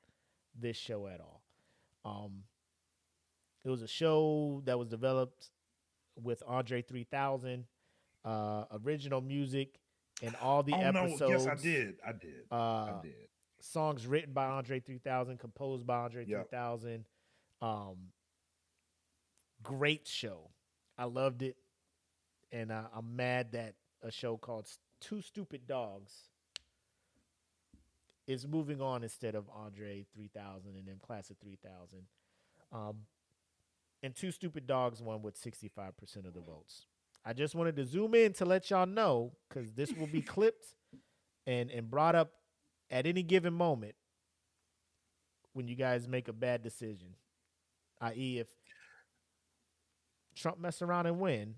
this show at all. It was a show that was developed with Andre 3000, original music, and all the episodes. No, yes, I did. Songs written by Andre 3000, composed by Andre 3000. Great show. I loved it. And I'm mad that a show called Two Stupid Dogs is moving on instead of Andre 3000 and then Class of 3000. And Two Stupid Dogs won with 65% of the votes. I just wanted to zoom in to let y'all know, because this will be clipped and brought up at any given moment when you guys make a bad decision. I.e., if Trump mess around and win,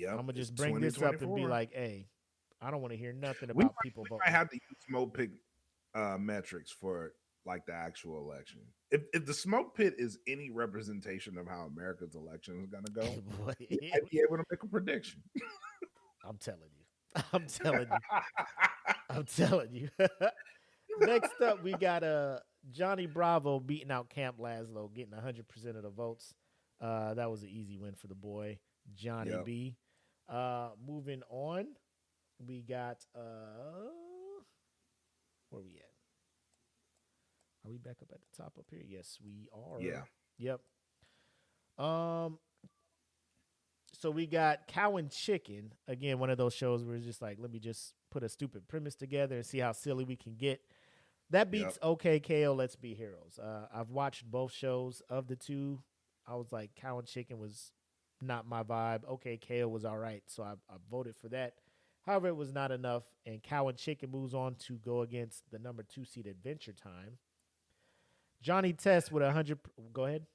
I'm going to just bring this up and be like, hey, I don't want to hear nothing about people voting. I have to use smoke pit metrics for like the actual election. If the smoke pit is any representation of how America's election is going to go, I'd be able to make a prediction. I'm telling you. Next up, we got Johnny Bravo beating out Camp Laszlo, getting 100% of the votes. That was an easy win for the boy, Johnny B. Moving on, we got where we at? Are we back up at the top up here? Yes, we are. Yeah. Yep. So we got Cow and Chicken. Again, one of those shows where it's just like, let me just put a stupid premise together and see how silly we can get. That beats OK KO, Let's Be Heroes. I've watched both shows. Of the two, I was like, Cow and Chicken was not my vibe. OK KO was all right, so I voted for that. However, it was not enough, and Cow and Chicken moves on to go against the number 2 seed Adventure Time. Johnny Test with 100. Go ahead.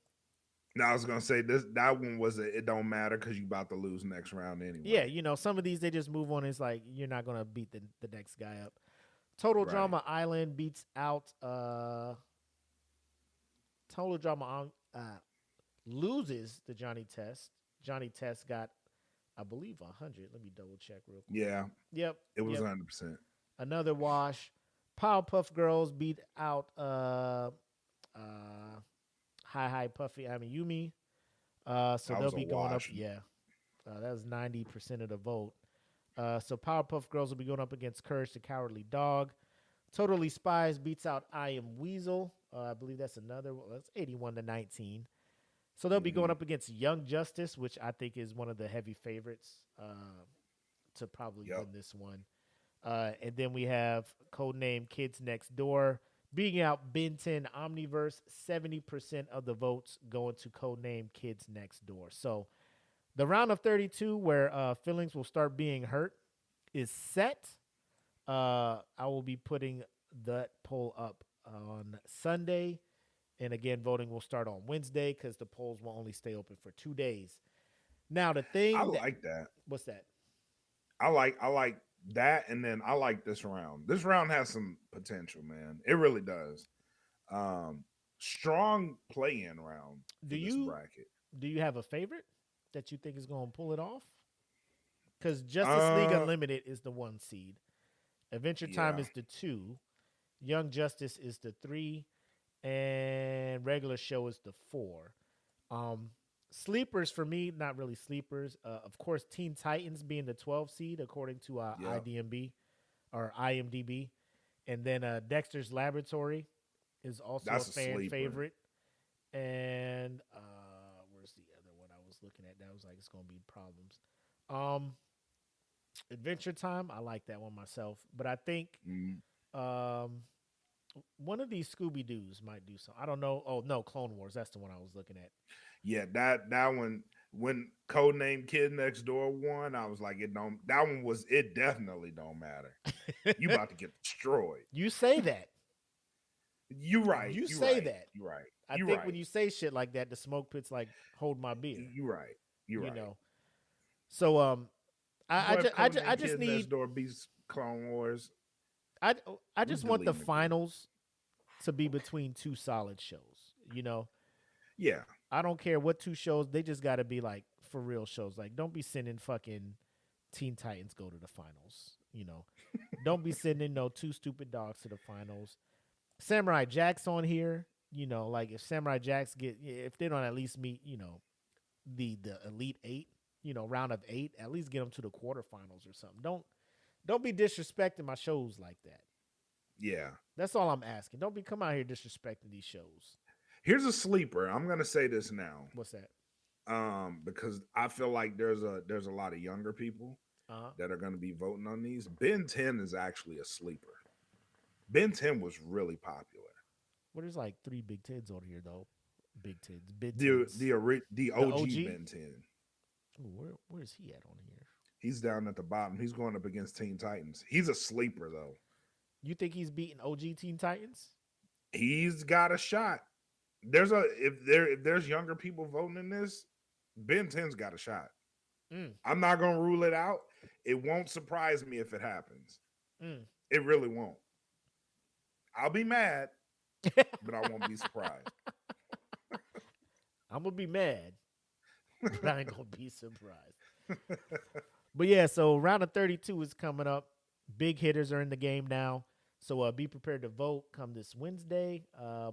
No, I was gonna say that one was it don't matter because you about to lose next round anyway. Yeah, some of these they just move on. It's like you're not gonna beat the next guy up. Total Drama Island beats out Total Drama loses the Johnny Test. Johnny Test got, I believe, 100. Let me double check real quick. Yeah. Yep. It was 100%. Another wash. Powerpuff Girls beat out Hi Puffy Yumi. So they'll be going up. Yeah. That was 90% of the vote. So Powerpuff Girls will be going up against Courage the Cowardly Dog. Totally Spies beats out I Am Weasel. I believe that's another. That's 81-19. So they'll be going up against Young Justice, which I think is one of the heavy favorites to probably win this one. And then we have Codename Kids Next Door Beating out Ben 10 Omniverse, 70% of the votes going to codename Kids Next Door. So the round of 32 where feelings will start being hurt is set. I will be putting that poll up on Sunday. And again, voting will start on Wednesday because the polls will only stay open for 2 days. Now, the thing I like that. What's that? I like that, and then I like this round. This round has some potential, man. It really does. Strong play-in round for this bracket. Do you have a favorite that you think is going to pull it off? Because Justice League Unlimited is the 1 seed. Adventure Time is the 2. Young Justice is the 3. And Regular Show is the 4. Sleepers for me, not really sleepers. Of course, Teen Titans being the 12 seed according to IMDb. And then Dexter's Laboratory is also a fan favorite. And where's the other one I was looking at? That was like, it's going to be problems. Adventure Time, I like that one myself. But I think one of these Scooby-Doos might do something. I don't know. Oh, no, Clone Wars. That's the one I was looking at. Yeah, that one, when Codename Kid Next Door won, I was like, it definitely don't matter. You about to get destroyed. You say that. You right. You say right. that. You right. I think when you say shit like that, the smoke pit's like, hold my beer. You right. You right. know. So I just need Next Door beats Clone Wars. I just want the finals to be between 2 solid shows, you know? Yeah. I don't care what 2 shows. They just got to be like for real shows. Like, don't be sending fucking Teen Titans go to the finals, you know? Don't be sending no 2 Stupid Dogs to the finals. Samurai Jack's on here, you know, like if Samurai Jacks if they don't at least meet, you know, the Elite 8, you know, round of 8, at least get them to the quarterfinals or something. Don't be disrespecting my shows like that. Yeah. That's all I'm asking. Don't be come out here disrespecting these shows. Here's a sleeper. I'm gonna say this now. What's that? Because I feel like there's a lot of younger people that are gonna be voting on these. Ben 10 is actually a sleeper. Ben 10 was really popular. Well, there's like 3 Big Tens on here though. Big Tens. The OG Ben 10. Ooh, where's he at on here? He's down at the bottom. He's going up against Teen Titans. He's a sleeper though. You think he's beating OG Teen Titans? He's got a shot. If there's younger people voting in this, Ben 10's got a shot. I'm not gonna rule it out. It won't surprise me if it happens. It really won't. I'll be mad, but I won't be surprised. I'm gonna be mad, but I ain't gonna be surprised. But yeah, so round of 32 is coming up. Big hitters are in the game now. So be prepared to vote come this Wednesday.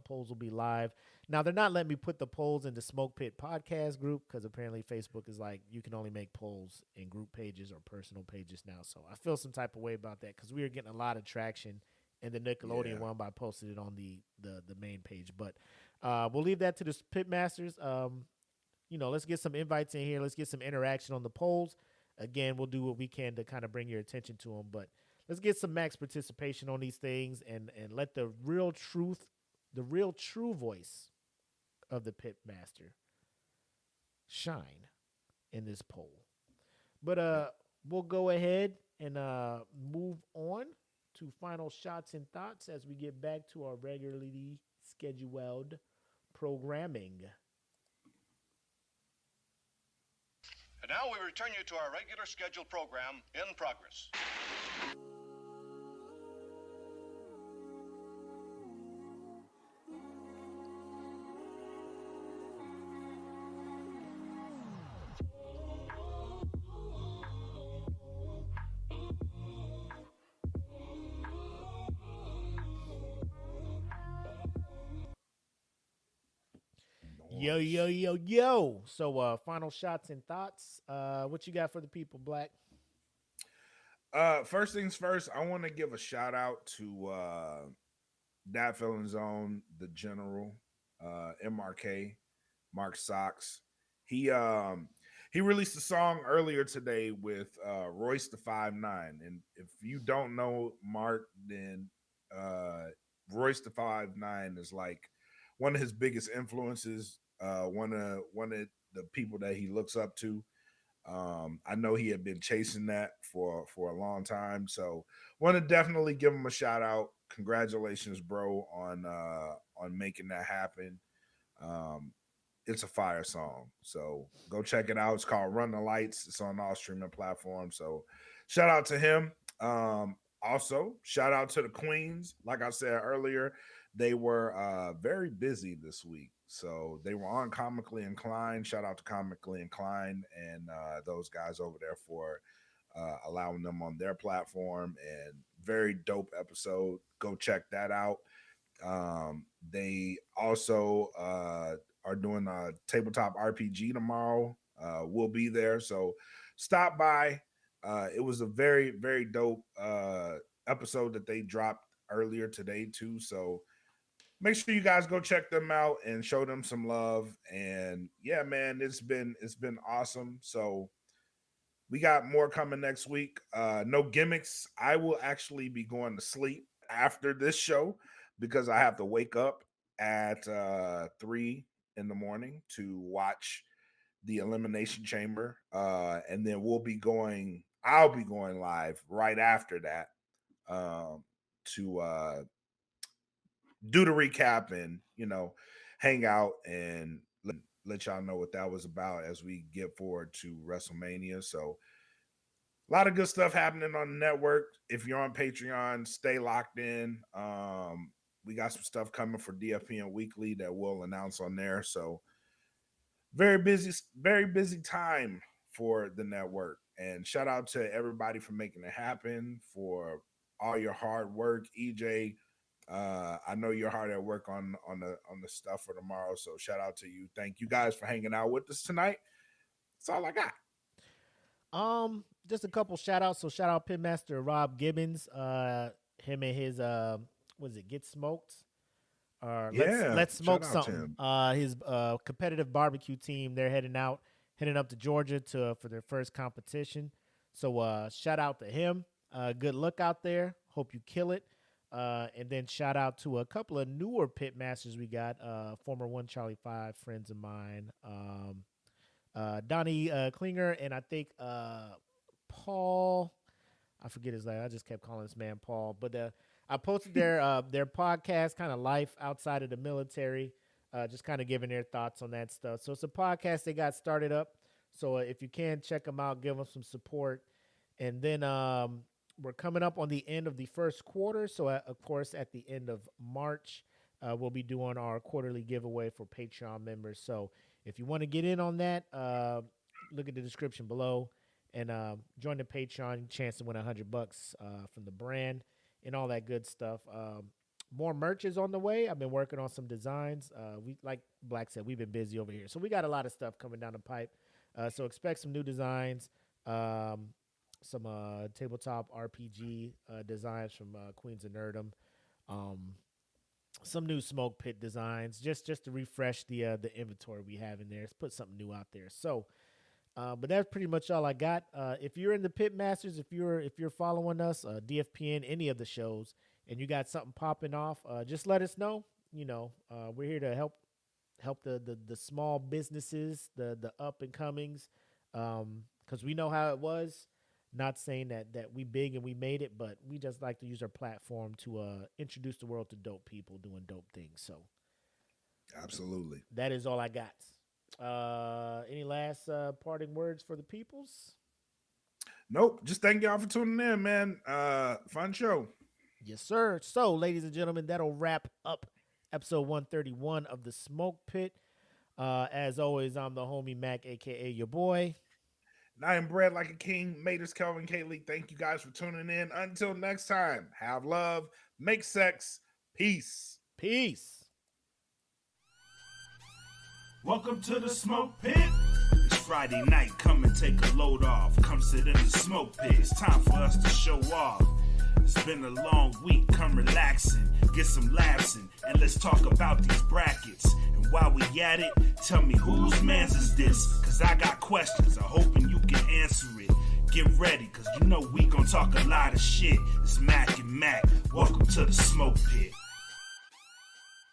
Polls will be live. Now, they're not letting me put the polls in the Smoke Pit podcast group because apparently Facebook is like, you can only make polls in group pages or personal pages now. So I feel some type of way about that because we are getting a lot of traction in the Nickelodeon one by posting it on the main page. But we'll leave that to the Pitmasters. You know, let's get some invites in here. Let's get some interaction on the polls. Again, we'll do what we can to kind of bring your attention to them. But let's get some max participation on these things and let the real true voice of the Pitmaster shine in this poll. But we'll go ahead and move on to final shots and thoughts as we get back to our regularly scheduled programming. And now we return you to our regular scheduled program in progress. Yo. So final shots and thoughts. What you got for the people, Blak? First things first, I want to give a shout out to Dat Feelin's own, the General, MRK, Mark Sox. He released a song earlier today with Royce the 5'9", and if you don't know Mark, then Royce the 5'9" is like one of his biggest influences. One of the people that he looks up to. I know he had been chasing that for a long time, so want to definitely give him a shout out. Congratulations, bro, on making that happen. It's a fire song, so go check it out. It's called Run the Lights. It's on all streaming platforms, so shout out to him. Also shout out to the Queens. Like I said earlier, they were very busy this week, so they were on Comically Inclined. Shout out to Comically Inclined and those guys over there for allowing them on their platform, and very dope episode. Go check that out. They also are doing a tabletop RPG tomorrow. We'll be there, so stop by. It was a very, very dope episode that they dropped earlier today too, so make sure you guys go check them out and show them some love. And yeah, man, it's been awesome. So we got more coming next week. No gimmicks. I will actually be going to sleep after this show because I have to wake up at 3 a.m. to watch the Elimination Chamber. And then I'll be going live right after that to do the recap and, hang out and let y'all know what that was about as we get forward to WrestleMania. So a lot of good stuff happening on the network. If you're on Patreon, stay locked in. We got some stuff coming for DFPN Weekly that we'll announce on there. So very busy time for the network. And shout out to everybody for making it happen, for all your hard work. EJ, I know you're hard at work on the stuff for tomorrow, so shout out to you. Thank you guys for hanging out with us tonight. That's all I got. Just a couple shout outs. So shout out Pitmaster Rob Gibbons. Him and his Get Smoked? Or Let's Smoke Something. His competitive barbecue team. They're heading up to Georgia for their first competition. So shout out to him. Good luck out there. Hope you kill it. And then shout out to a couple of newer Pitmasters we got. Former 1 Charlie 5 friends of mine. Donnie Klinger and I think Paul. I forget his name. I just kept calling this man Paul. But I posted their podcast, kind of life outside of the military, just kind of giving their thoughts on that stuff. So it's a podcast they got started up. So if you can, check them out, give them some support. And then we're coming up on the end of the first quarter. So, of course, at the end of March, we'll be doing our quarterly giveaway for Patreon members. So if you want to get in on that, look at the description below and join the Patreon. Chance to win $100 from the brand and all that good stuff. More merch is on the way. I've been working on some designs. We, like Blak said, we've been busy over here. So we got a lot of stuff coming down the pipe. So expect some new designs. Some tabletop RPG designs from Queens of Nerdum, some new Smoke Pit designs, just to refresh the inventory we have in there. Let's put something new out there. So, but that's pretty much all I got. If you're in the Pitmasters, if you're following us, DFPN, any of the shows, and you got something popping off, just let us know. We're here to help the small businesses, the up and comings, because we know how it was. Not saying that we big and we made it, but we just like to use our platform to introduce the world to dope people doing dope things. So, absolutely, that is all I got. Any last parting words for the peoples? Nope. Just thank y'all for tuning in, man. Fun show. Yes, sir. So, ladies and gentlemen, that'll wrap up episode 131 of the Smoke Pit. As always, I'm the homie Mac, aka your boy. And I am bred like a king. Maters, Kelvin, Kaylee. Thank you guys for tuning in. Until next time, have love, make sex, peace. Peace. Welcome to the Smoke Pit. It's Friday night. Come and take a load off. Come sit in the Smoke Pit. It's time for us to show off. It's been a long week. Come relaxing, get some laughs in, and let's talk about these brackets. And while we at it, tell me whose man's is this? Cause I got questions. I'm hoping you can answer it. Get ready, cause we gon' talk a lot of shit. It's Mac and Mac. Welcome to the Smoke Pit.